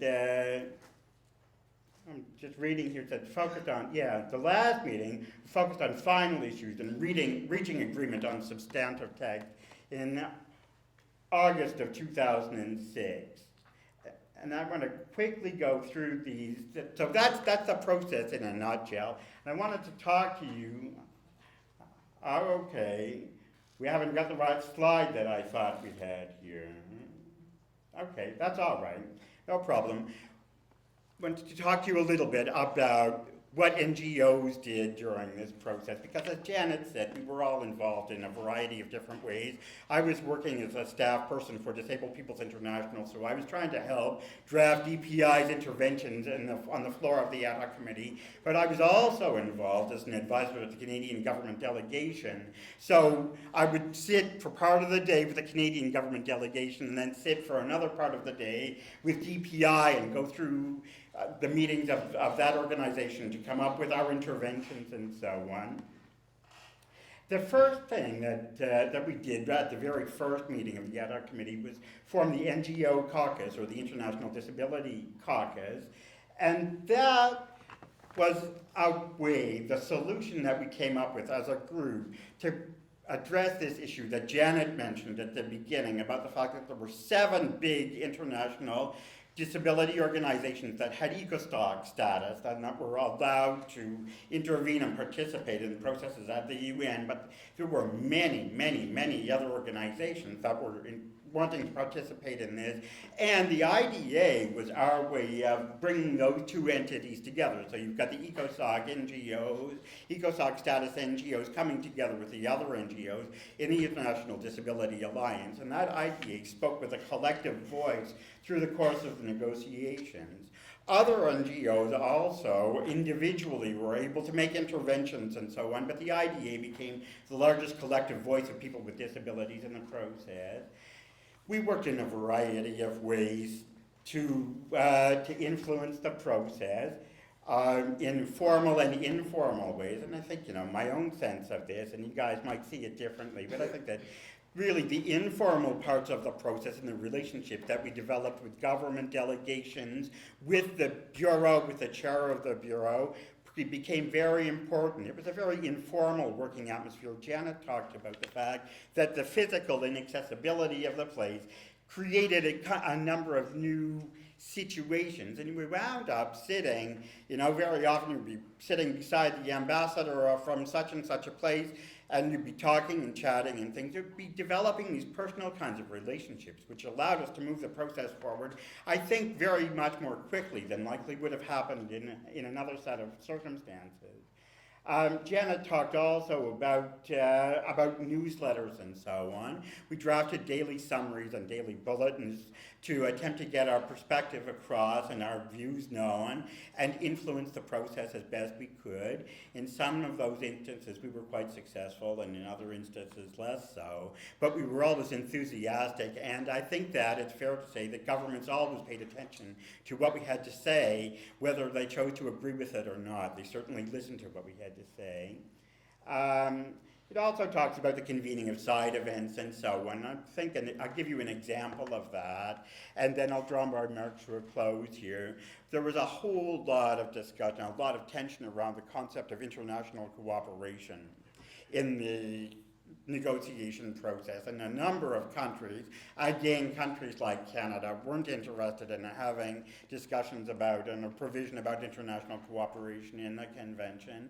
I'm just reading here, it said focused on, the last meeting focused on final issues and reaching agreement on substantive text in August of 2006. And I want to quickly go through these. So that's the process in a nutshell. And I wanted to talk to you, okay, we haven't got the right slide that I thought we had here. Okay, that's all right, no problem. I wanted to talk to you a little bit about what NGOs did during this process, because as Janet said, we were all involved in a variety of different ways. I was working as a staff person for Disabled Peoples International, so I was trying to help draft DPI's interventions on the floor of the ad hoc committee, but I was also involved as an advisor at the Canadian government delegation. So I would sit for part of the day with the Canadian government delegation and then sit for another part of the day with DPI and go through the meetings of that organization to come up with our interventions and so on. The first thing that we did at the very first meeting of the ad hoc committee was form the NGO caucus, or the International Disability Caucus, and that was a way, the solution that we came up with as a group to address this issue that Janet mentioned at the beginning about the fact that there were 7 big international disability organizations that had ecostock status and that were allowed to intervene and participate in processes at the UN, but there were many, many, many other organizations that were wanting to participate in this, and the IDA was our way of bringing those two entities together. So you've got the ECOSOC NGOs, ECOSOC status NGOs coming together with the other NGOs in the International Disability Alliance, and that IDA spoke with a collective voice through the course of the negotiations. Other NGOs also individually were able to make interventions and so on, but the IDA became the largest collective voice of people with disabilities in the process. We worked in a variety of ways to influence the process, in formal and informal ways, and I think, my own sense of this, and you guys might see it differently, but I think that really the informal parts of the process and the relationship that we developed with government delegations, with the Bureau, with the chair of the Bureau, it became very important. It was a very informal working atmosphere. Janet talked about the fact that the physical inaccessibility of the place created a number of new situations, and we wound up sitting, very often you'd be sitting beside the ambassador from such and such a place, and you'd be talking and chatting and things. You'd be developing these personal kinds of relationships, which allowed us to move the process forward, I think, very much more quickly than likely would have happened in another set of circumstances. Janet talked also about newsletters and so on. We drafted daily summaries and daily bulletins to attempt to get our perspective across and our views known and influence the process as best we could. In some of those instances we were quite successful, and in other instances less so, but we were always enthusiastic, and I think that it's fair to say that governments always paid attention to what we had to say, whether they chose to agree with it or not. They certainly listened to what we had to say. It also talks about the convening of side events and so on. I'm thinking I'll give you an example of that, and then I'll draw my remarks to a close here. There was a whole lot of discussion, a lot of tension around the concept of international cooperation in the negotiation process, and a number of countries, again countries like Canada, weren't interested in having discussions about and a provision about international cooperation in the convention.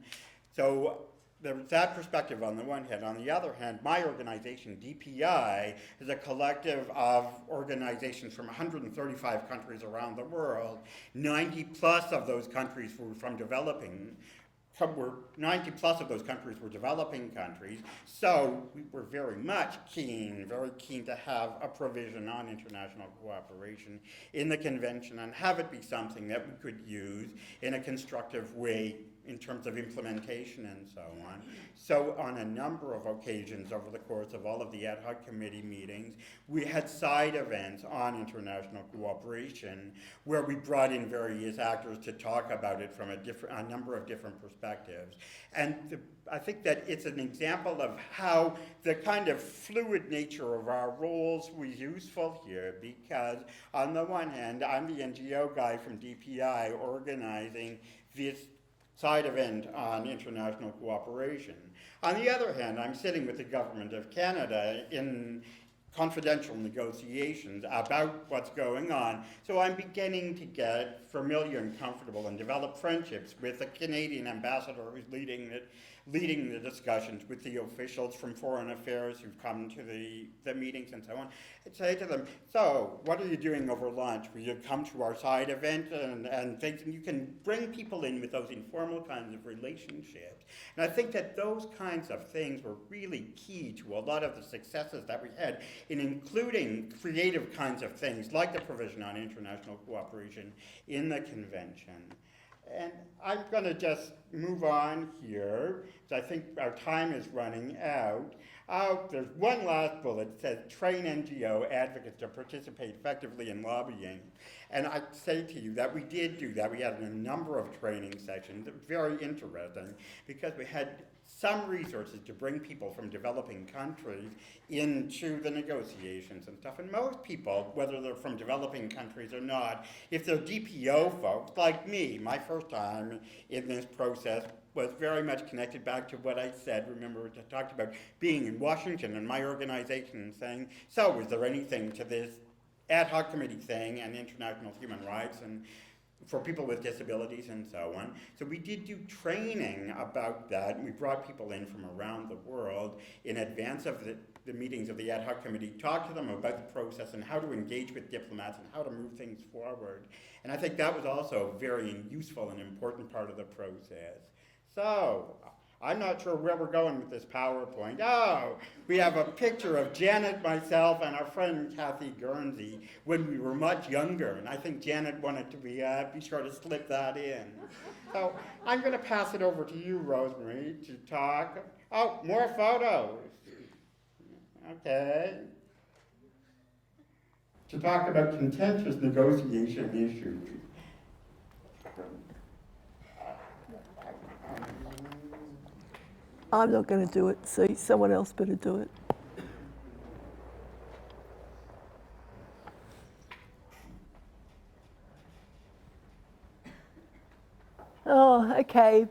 So there's that perspective on the one hand. On the other hand, my organization, DPI, is a collective of organizations from 135 countries around the world. 90 plus of those countries were from developing 90 plus of those countries were developing countries, so we were very keen to have a provision on international cooperation in the convention and have it be something that we could use in a constructive way in terms of implementation and so on. So on a number of occasions over the course of all of the ad hoc committee meetings, we had side events on international cooperation where we brought in various actors to talk about it from a number of different perspectives. And I think that it's an example of how the kind of fluid nature of our roles was useful here, because on the one hand, I'm the NGO guy from DPI organizing this side event on international cooperation. On the other hand, I'm sitting with the government of Canada in confidential negotiations about what's going on. So I'm beginning to get familiar and comfortable and develop friendships with the Canadian ambassador who's leading the discussions with the officials from Foreign Affairs who've come to the meetings and so on. I'd say to them, so what are you doing over lunch? Will you come to our side event and things? And you can bring people in with those informal kinds of relationships. And I think that those kinds of things were really key to a lot of the successes that we had in including creative kinds of things like the provision on international cooperation in the convention. And I'm going to just move on here, because I think our time is running out. There's one last bullet that says, train NGO advocates to participate effectively in lobbying. And I say to you that we did do that. We had a number of training sessions, very interesting, because we had some resources to bring people from developing countries into the negotiations and stuff. And most people, whether they're from developing countries or not, if they're DPO folks, like me, my first time in this process was very much connected back to what I said. Remember, I talked about being in Washington and my organization and saying, so is there anything to this ad hoc committee thing and international human rights and for people with disabilities and so on. So we did do training about that, and we brought people in from around the world in advance of the meetings of the ad hoc committee, talked to them about the process and how to engage with diplomats and how to move things forward. And I think that was also a very useful and important part of the process. So, I'm not sure where we're going with this PowerPoint. Oh, we have a picture of Janet, myself, and our friend Kathy Guernsey when we were much younger, and I think Janet wanted to be sure to slip that in. So I'm going to pass it over to you, Rosemary, to talk. Oh, more photos. Okay. To talk about contentious negotiation issues. I'm not going to do it, so someone else better do it. Oh, okay.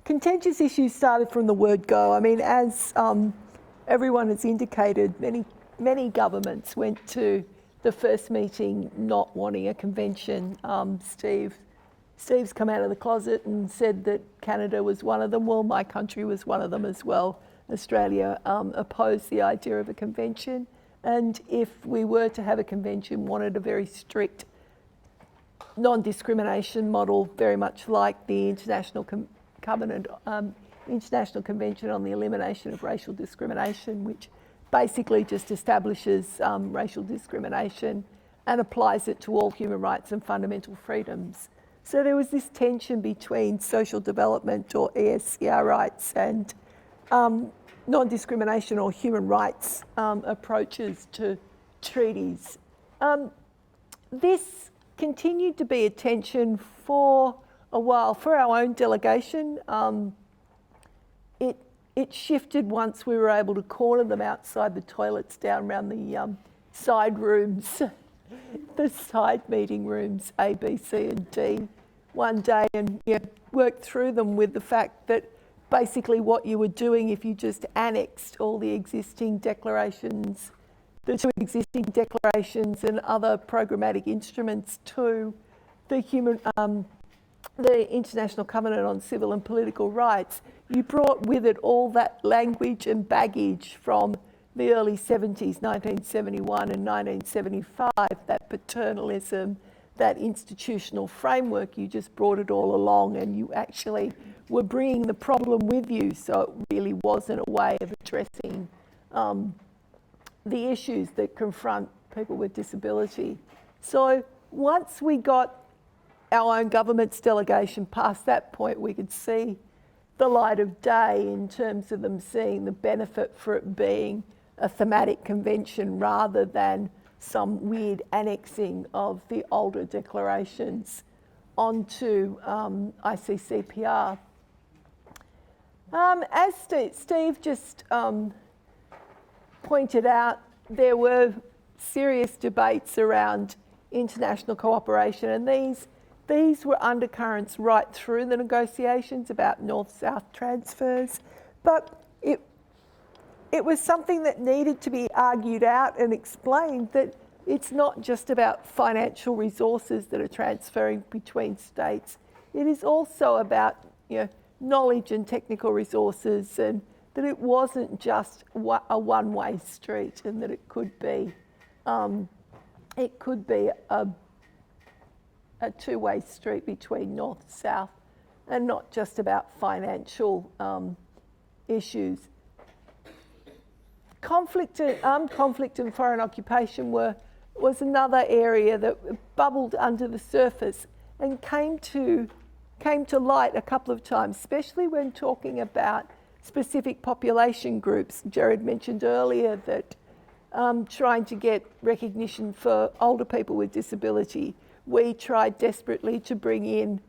Contentious issues started from the word go. I mean, as everyone has indicated, many governments went to the first meeting not wanting a convention. Steve's come out of the closet and said that Canada was one of them. Well, my country was one of them as well. Australia opposed the idea of a convention, and if we were to have a convention, wanted a very strict non-discrimination model, very much like the International Convention on the Elimination of Racial Discrimination, which basically just establishes racial discrimination and applies it to all human rights and fundamental freedoms. So there was this tension between social development or ESCR rights and non-discrimination or human rights approaches to treaties. This continued to be a tension for a while. For our own delegation, it it shifted once we were able to corner them outside the toilets down around the side rooms, the side meeting rooms, A, B, C and D, one day, and worked through them with the fact that basically what you were doing if you just annexed all the existing declarations, the two existing declarations and other programmatic instruments to the International Covenant on Civil and Political Rights, you brought with it all that language and baggage from the early 70s, 1971 and 1975, that paternalism, that institutional framework, you just brought it all along and you actually were bringing the problem with you, so it really wasn't a way of addressing the issues that confront people with disability. So once we got our own government's delegation past that point, we could see the light of day in terms of them seeing the benefit for it being a thematic convention rather than some weird annexing of the older declarations onto ICCPR. As Steve just pointed out, there were serious debates around international cooperation, and these were undercurrents right through the negotiations about north-south transfers, but it was something that needed to be argued out and explained, that it's not just about financial resources that are transferring between states. It is also about knowledge and technical resources, and that it wasn't just a one-way street, and that it could be a two-way street between north and south, and not just about financial issues. Conflict and foreign occupation was another area that bubbled under the surface and came to light a couple of times, especially when talking about specific population groups. Jared mentioned earlier that trying to get recognition for older people with disability, we tried desperately to bring in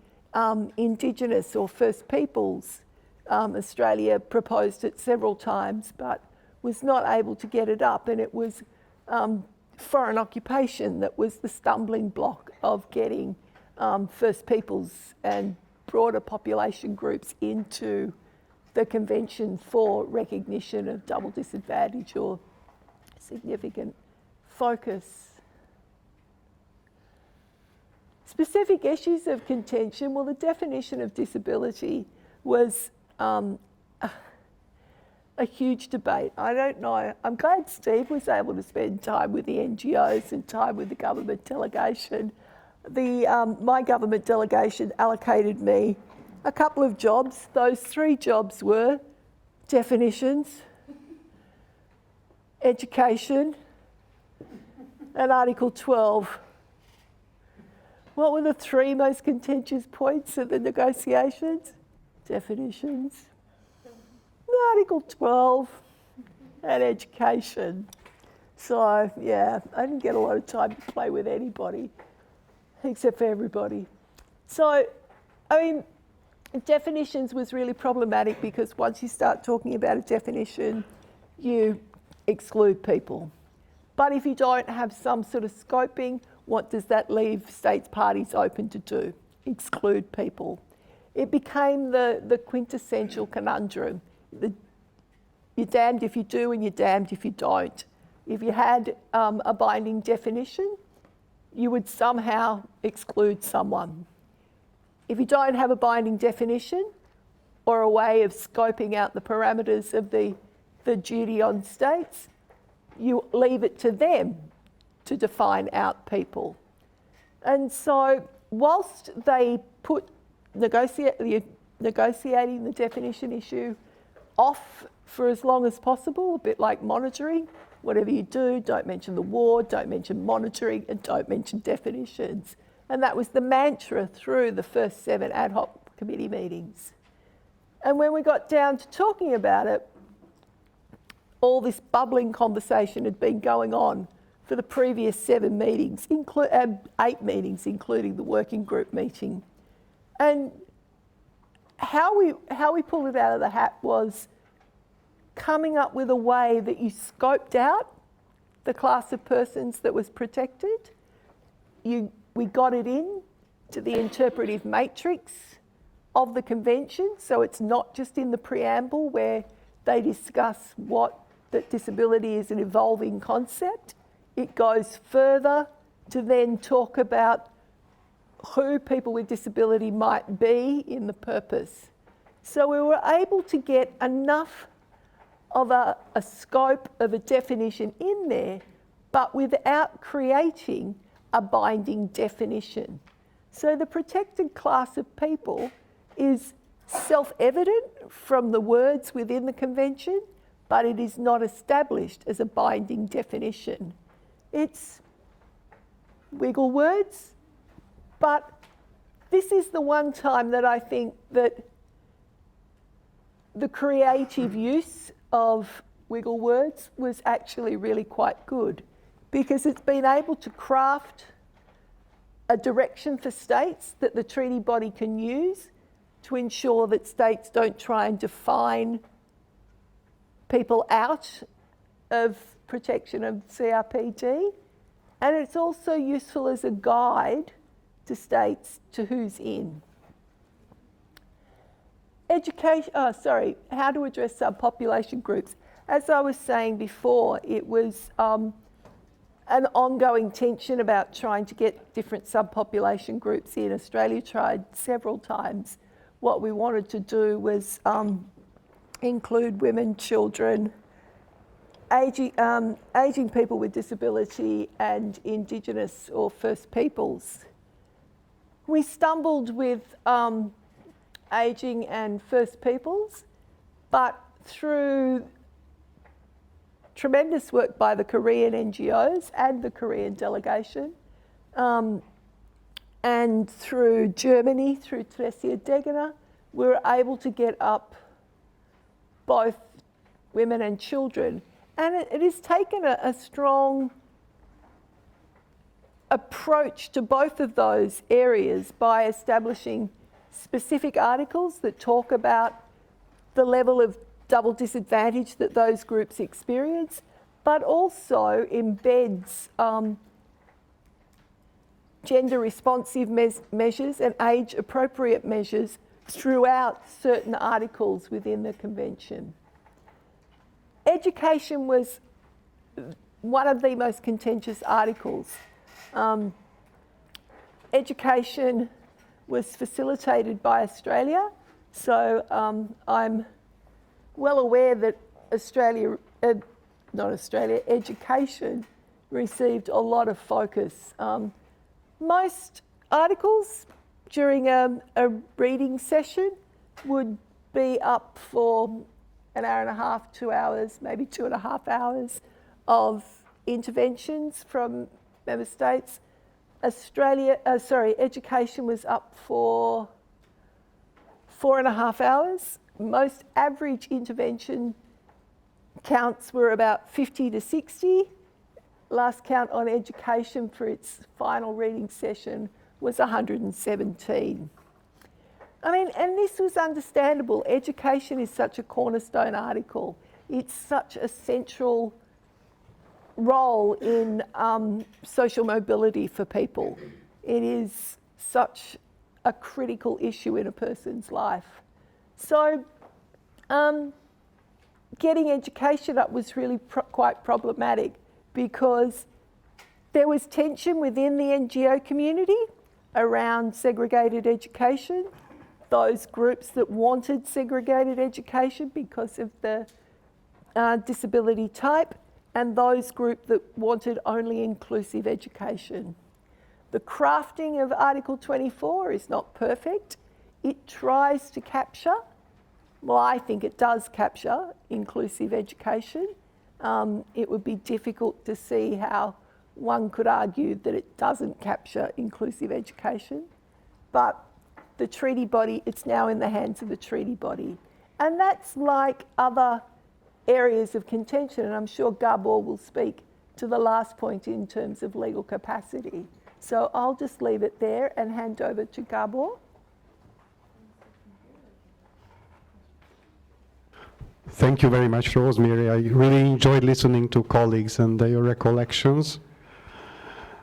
Indigenous or First Peoples. Australia proposed it several times, but was not able to get it up, and it was foreign occupation that was the stumbling block of getting First Peoples and broader population groups into the Convention for recognition of double disadvantage or significant focus. Specific issues of contention, well, the definition of disability was a huge debate. I don't know. I'm glad Steve was able to spend time with the NGOs and time with the government delegation. My government delegation allocated me a couple of jobs. Those 3 jobs were definitions, education, and Article 12. What were the 3 most contentious points of the negotiations? Definitions, Article 12, and education. So, yeah, I didn't get a lot of time to play with anybody, except for everybody. So, I mean, definitions was really problematic because once you start talking about a definition, you exclude people. But if you don't have some sort of scoping, what does that leave states parties open to do? Exclude people. It became the quintessential conundrum. You're damned if you do and you're damned if you don't. If you had a binding definition, you would somehow exclude someone. If you don't have a binding definition or a way of scoping out the parameters of the duty on states, you leave it to them to define out people. And so whilst they put negotiating the definition issue off for as long as possible, a bit like monitoring, whatever you do, don't mention the war, don't mention monitoring, and don't mention definitions. And that was the mantra through the first 7 ad hoc committee meetings. And when we got down to talking about it, all this bubbling conversation had been going on for the previous 7 meetings, 8 meetings, including the working group meeting. And how we pulled it out of the hat was coming up with a way that you scoped out the class of persons that was protected. We got it in to the interpretive matrix of the convention, so it's not just in the preamble where they discuss that disability is an evolving concept. It goes further to then talk about who people with disability might be in the purpose. So we were able to get enough of a scope of a definition in there, but without creating a binding definition. So the protected class of people is self-evident from the words within the convention, but it is not established as a binding definition. It's wiggle words, but this is the one time that I think that the creative use of wiggle words was actually really quite good, because it's been able to craft a direction for states that the treaty body can use to ensure that states don't try and define people out of protection of CRPD. And it's also useful as a guide to states to who's in. How to address subpopulation groups. As I was saying before, it was an ongoing tension about trying to get different subpopulation groups in. Australia tried several times. What we wanted to do was include women, children, ageing people with disability, and Indigenous or First Peoples. We stumbled with ageing and First Peoples, but through tremendous work by the Korean NGOs and the Korean delegation, and through Germany, through Tresia Degener, we were able to get up both women and children. And it has taken a strong approach to both of those areas by establishing specific articles that talk about the level of double disadvantage that those groups experience, but also embeds gender responsive measures and age appropriate measures throughout certain articles within the convention. Education was one of the most contentious articles. Education was facilitated by Australia, so I'm well aware that education received a lot of focus. Most articles during a reading session would be up for an hour and a half, 2 hours, maybe 2.5 hours of interventions from member states. Education was up for 4.5 hours. Most average intervention counts were about 50 to 60. Last count on education for its final reading session was 117. I mean, and this was understandable. Education is such a cornerstone article. It's such a central role in social mobility for people. It is such a critical issue in a person's life. So getting education up was really quite problematic, because there was tension within the NGO community around segregated education, those groups that wanted segregated education because of the disability type, and those groups that wanted only inclusive education. The crafting of Article 24 is not perfect. It tries to capture, well, I think it does capture inclusive education. It would be difficult to see how one could argue that it doesn't capture inclusive education. But the treaty body, it's now in the hands of the treaty body. And that's like other areas of contention, and I'm sure Gábor will speak to the last point in terms of legal capacity. So I'll just leave it there and hand over to Gábor. Thank you very much, Rosemary. I really enjoyed listening to colleagues and their recollections.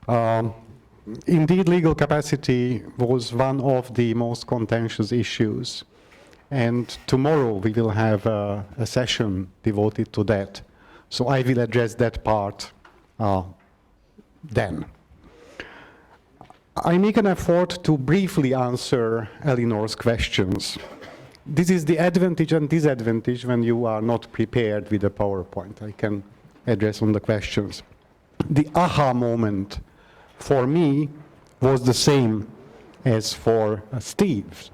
Indeed, legal capacity was one of the most contentious issues. And tomorrow we will have a session devoted to that. So I will address that part then. I make an effort to briefly answer Eleanor's questions. This is the advantage and disadvantage when you are not prepared with a PowerPoint. I can address on the questions. The aha moment for me was the same as for Steve.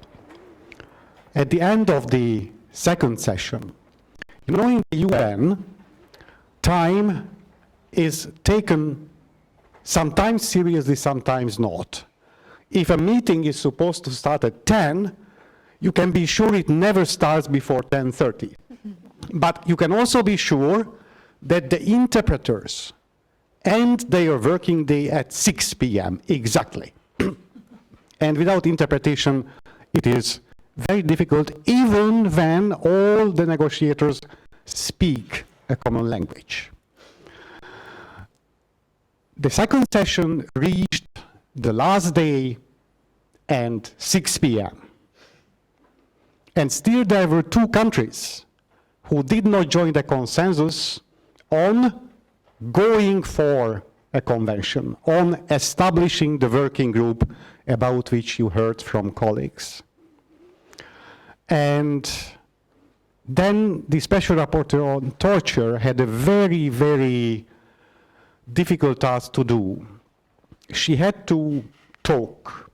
At the end of the second session, you know, in the UN, time is taken sometimes seriously, sometimes not. If a meeting is supposed to start at 10, you can be sure it never starts before 10:30. But you can also be sure that the interpreters end their working day at 6 p.m. exactly. And without interpretation, it is very difficult, even when all the negotiators speak a common language. The second session reached the last day and 6 p.m. And still there were two countries who did not join the consensus on going for a convention, on establishing the working group about which you heard from colleagues. And then the special rapporteur on torture had a very, very difficult task to do. She had to talk.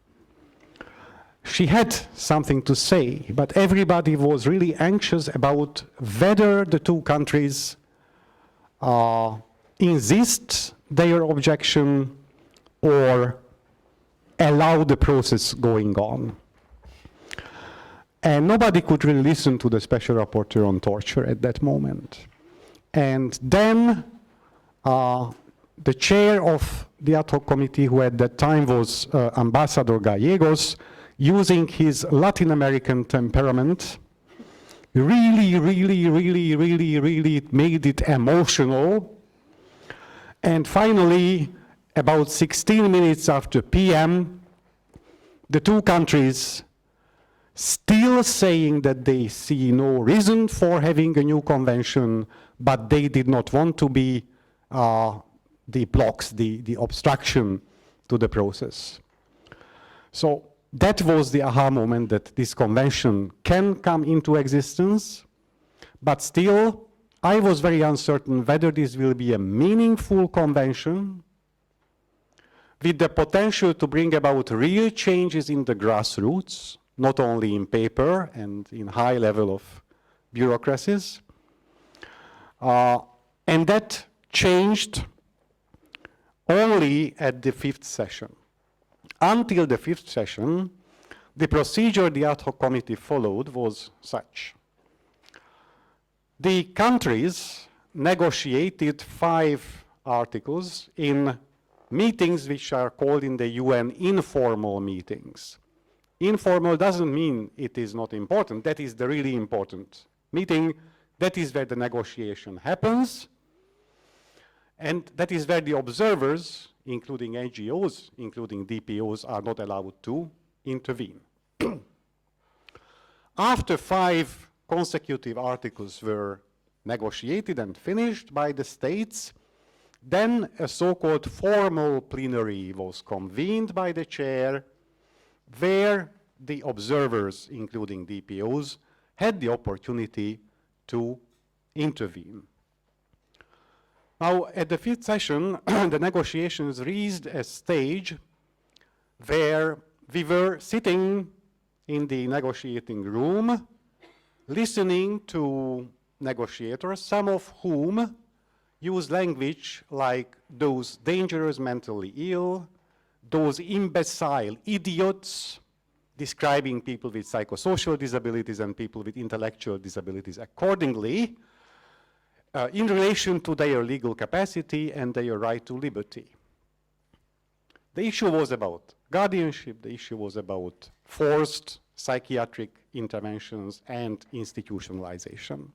She had something to say, but everybody was really anxious about whether the two countries insist their objection or allow the process going on. And nobody could really listen to the special rapporteur on torture at that moment. And then the chair of the ad hoc committee, who at that time was Ambassador Gallegos, using his Latin American temperament, really made it emotional. And finally, about 16 minutes after PM, the two countries, still saying that they see no reason for having a new convention, but they did not want to be the blocks, the obstruction to the process. So that was the aha moment, that this convention can come into existence, but still I was very uncertain whether this will be a meaningful convention with the potential to bring about real changes in the grassroots, not only in paper and in high level of bureaucracies. And that changed only at the fifth session. Until the fifth session, the procedure the ad hoc committee followed was such. The countries negotiated 5 articles in meetings which are called in the UN informal meetings. Informal doesn't mean it is not important. That is the really important meeting. That is where the negotiation happens. And that is where the observers, including NGOs, including DPOs, are not allowed to intervene. After 5 consecutive articles were negotiated and finished by the states, then a so-called formal plenary was convened by the chair, where the observers, including DPOs, had the opportunity to intervene. Now, at the fifth session, the negotiations reached a stage where we were sitting in the negotiating room, listening to negotiators, some of whom use language like those dangerous mentally ill, those imbecile idiots, describing people with psychosocial disabilities and people with intellectual disabilities accordingly, in relation to their legal capacity and their right to liberty. The issue was about guardianship, the issue was about forced psychiatric interventions and institutionalization.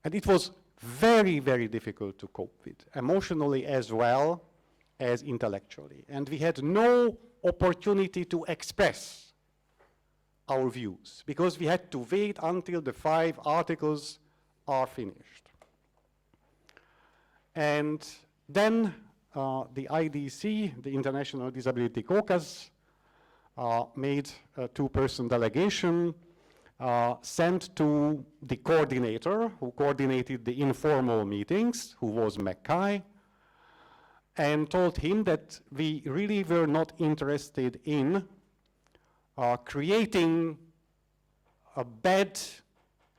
And it was very, very difficult to cope with, emotionally as well as intellectually. And we had no opportunity to express our views because we had to wait until the 5 articles are finished. And then the IDC, the International Disability Caucus, made a 2-person delegation sent to the coordinator who coordinated the informal meetings, who was Mackay, and told him that we really were not interested in creating a bad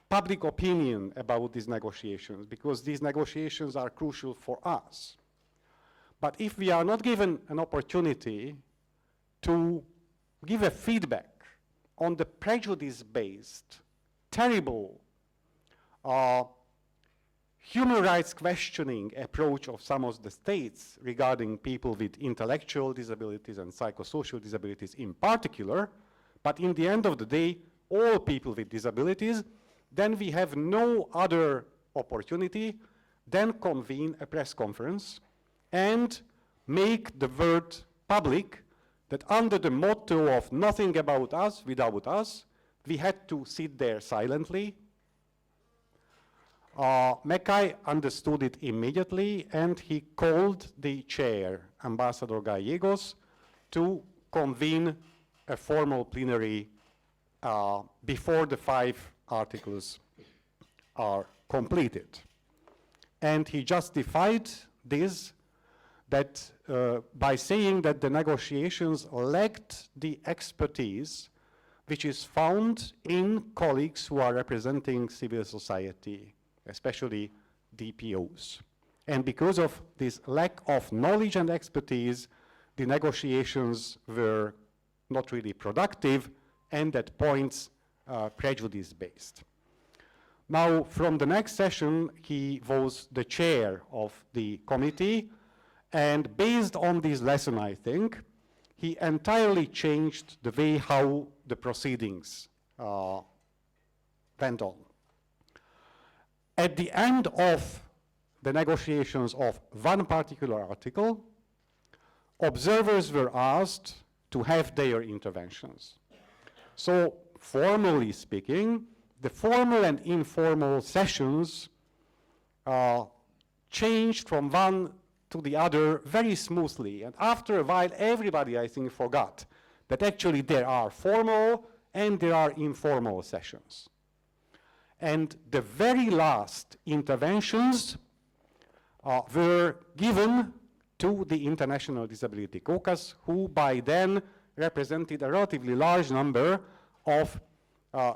public opinion about these negotiations, because these negotiations are crucial for us. But if we are not given an opportunity to give a feedback on the prejudice-based, terrible, human rights questioning approach of some of the states regarding people with intellectual disabilities and psychosocial disabilities in particular, but in the end of the day, all people with disabilities, then we have no other opportunity than convene a press conference and make the word public that under the motto of nothing about us without us, we had to sit there silently. Mackay understood it immediately, and he called the chair, Ambassador Gallegos, to convene a formal plenary before the 5 articles are completed. And he justified this that by saying that the negotiations lacked the expertise which is found in colleagues who are representing civil society, especially DPOs. And because of this lack of knowledge and expertise, the negotiations were not really productive and at points prejudice-based. Now, from the next session, he was the chair of the committee, and based on this lesson, I think, he entirely changed the way how the proceedings went on. At the end of the negotiations of one particular article, observers were asked to have their interventions. So, formally speaking, the formal and informal sessions changed from one to the other very smoothly. And after a while, everybody, I think, forgot that actually there are formal and there are informal sessions. And the very last interventions were given to the International Disability Caucus, who by then represented a relatively large number of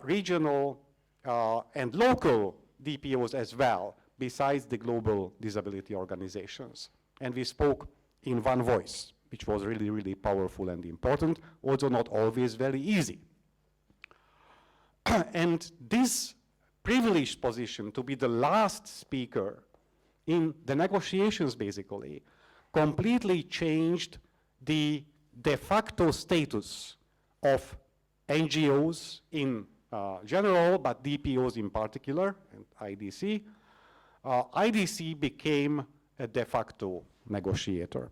regional and local DPOs as well, besides the global disability organizations. And we spoke in one voice, which was really, really powerful and important, although not always very easy. And this privileged position to be the last speaker in the negotiations, basically, completely changed the de facto status of NGOs in general, but DPOs in particular, and IDC. IDC became a de facto negotiator.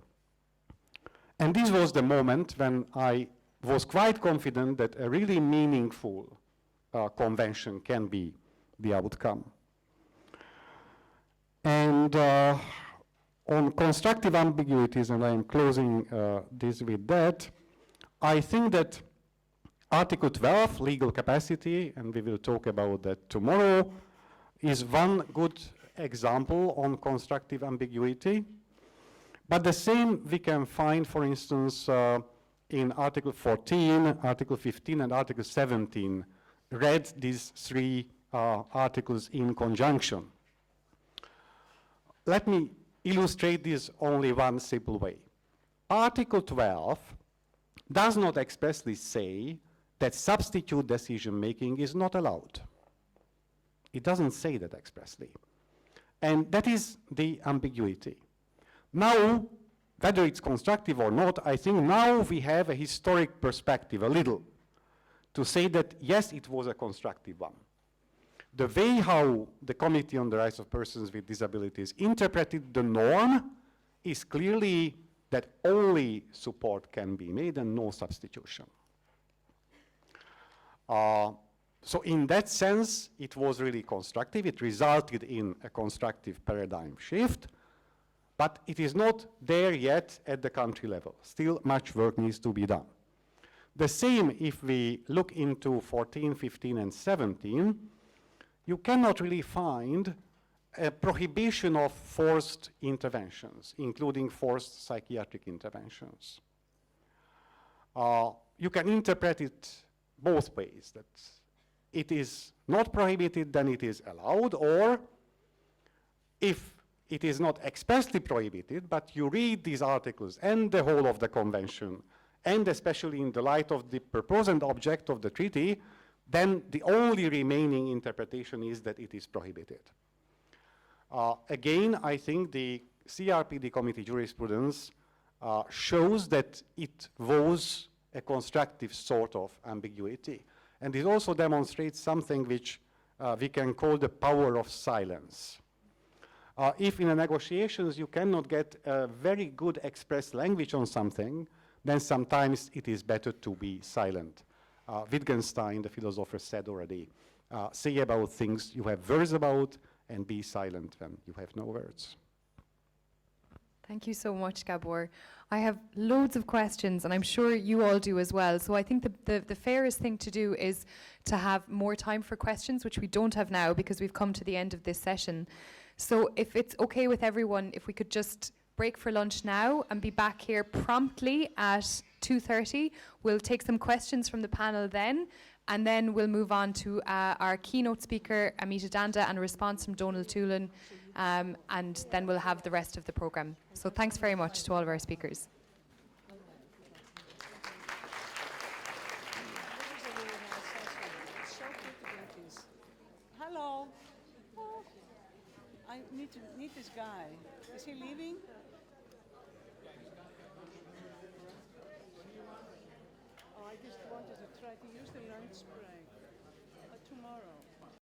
And this was the moment when I was quite confident that a really meaningful convention can be the outcome. And on constructive ambiguities, and I am closing this with that, I think that Article 12, legal capacity, and we will talk about that tomorrow, is one good example on constructive ambiguity. But the same we can find, for instance, in Article 14, Article 15, and Article 17. Read these 3 articles in conjunction. Let me illustrate this only one simple way. Article 12 does not expressly say that substitute decision-making is not allowed. It doesn't say that expressly. And that is the ambiguity. Now, whether it's constructive or not, I think now we have a historic perspective, a little, to say that yes, it was a constructive one. the way how the Committee on the Rights of Persons with Disabilities interpreted the norm is clearly that only support can be made and no substitution. So in that sense, it was really constructive. It resulted in a constructive paradigm shift, but it is not there yet at the country level. Still much work needs to be done. The same if we look into 14, 15, and 17, you cannot really find a prohibition of forced interventions, including forced psychiatric interventions. You can interpret it both ways, that it is not prohibited, then it is allowed, or if it is not expressly prohibited, but you read these articles and the whole of the convention, and especially in the light of the purpose and object of the treaty, then the only remaining interpretation is that it is prohibited. Again, I think the CRPD committee jurisprudence shows that it was a constructive sort of ambiguity. And it also demonstrates something which we can call the power of silence. If in the negotiations you cannot get a very good express language on something, then sometimes it is better to be silent. Wittgenstein, the philosopher, said already, say about things you have words about and be silent when you have no words. Thank you so much, Gábor. I have loads of questions, and I'm sure you all do as well. So I think the fairest thing to do is to have more time for questions, which we don't have now because we've come to the end of this session. So if it's okay with everyone, if we could just break for lunch now and be back here promptly at 2:30. We'll take some questions from the panel then, and then we'll move on to our keynote speaker, Amita Dhanda, and a response from Donald Toolan, and then we'll have the rest of the programme. So thanks very much to all of our speakers. Hello. Oh, I need to meet this guy. Is he leaving? Oh, I just wanted to try to use the lunch break.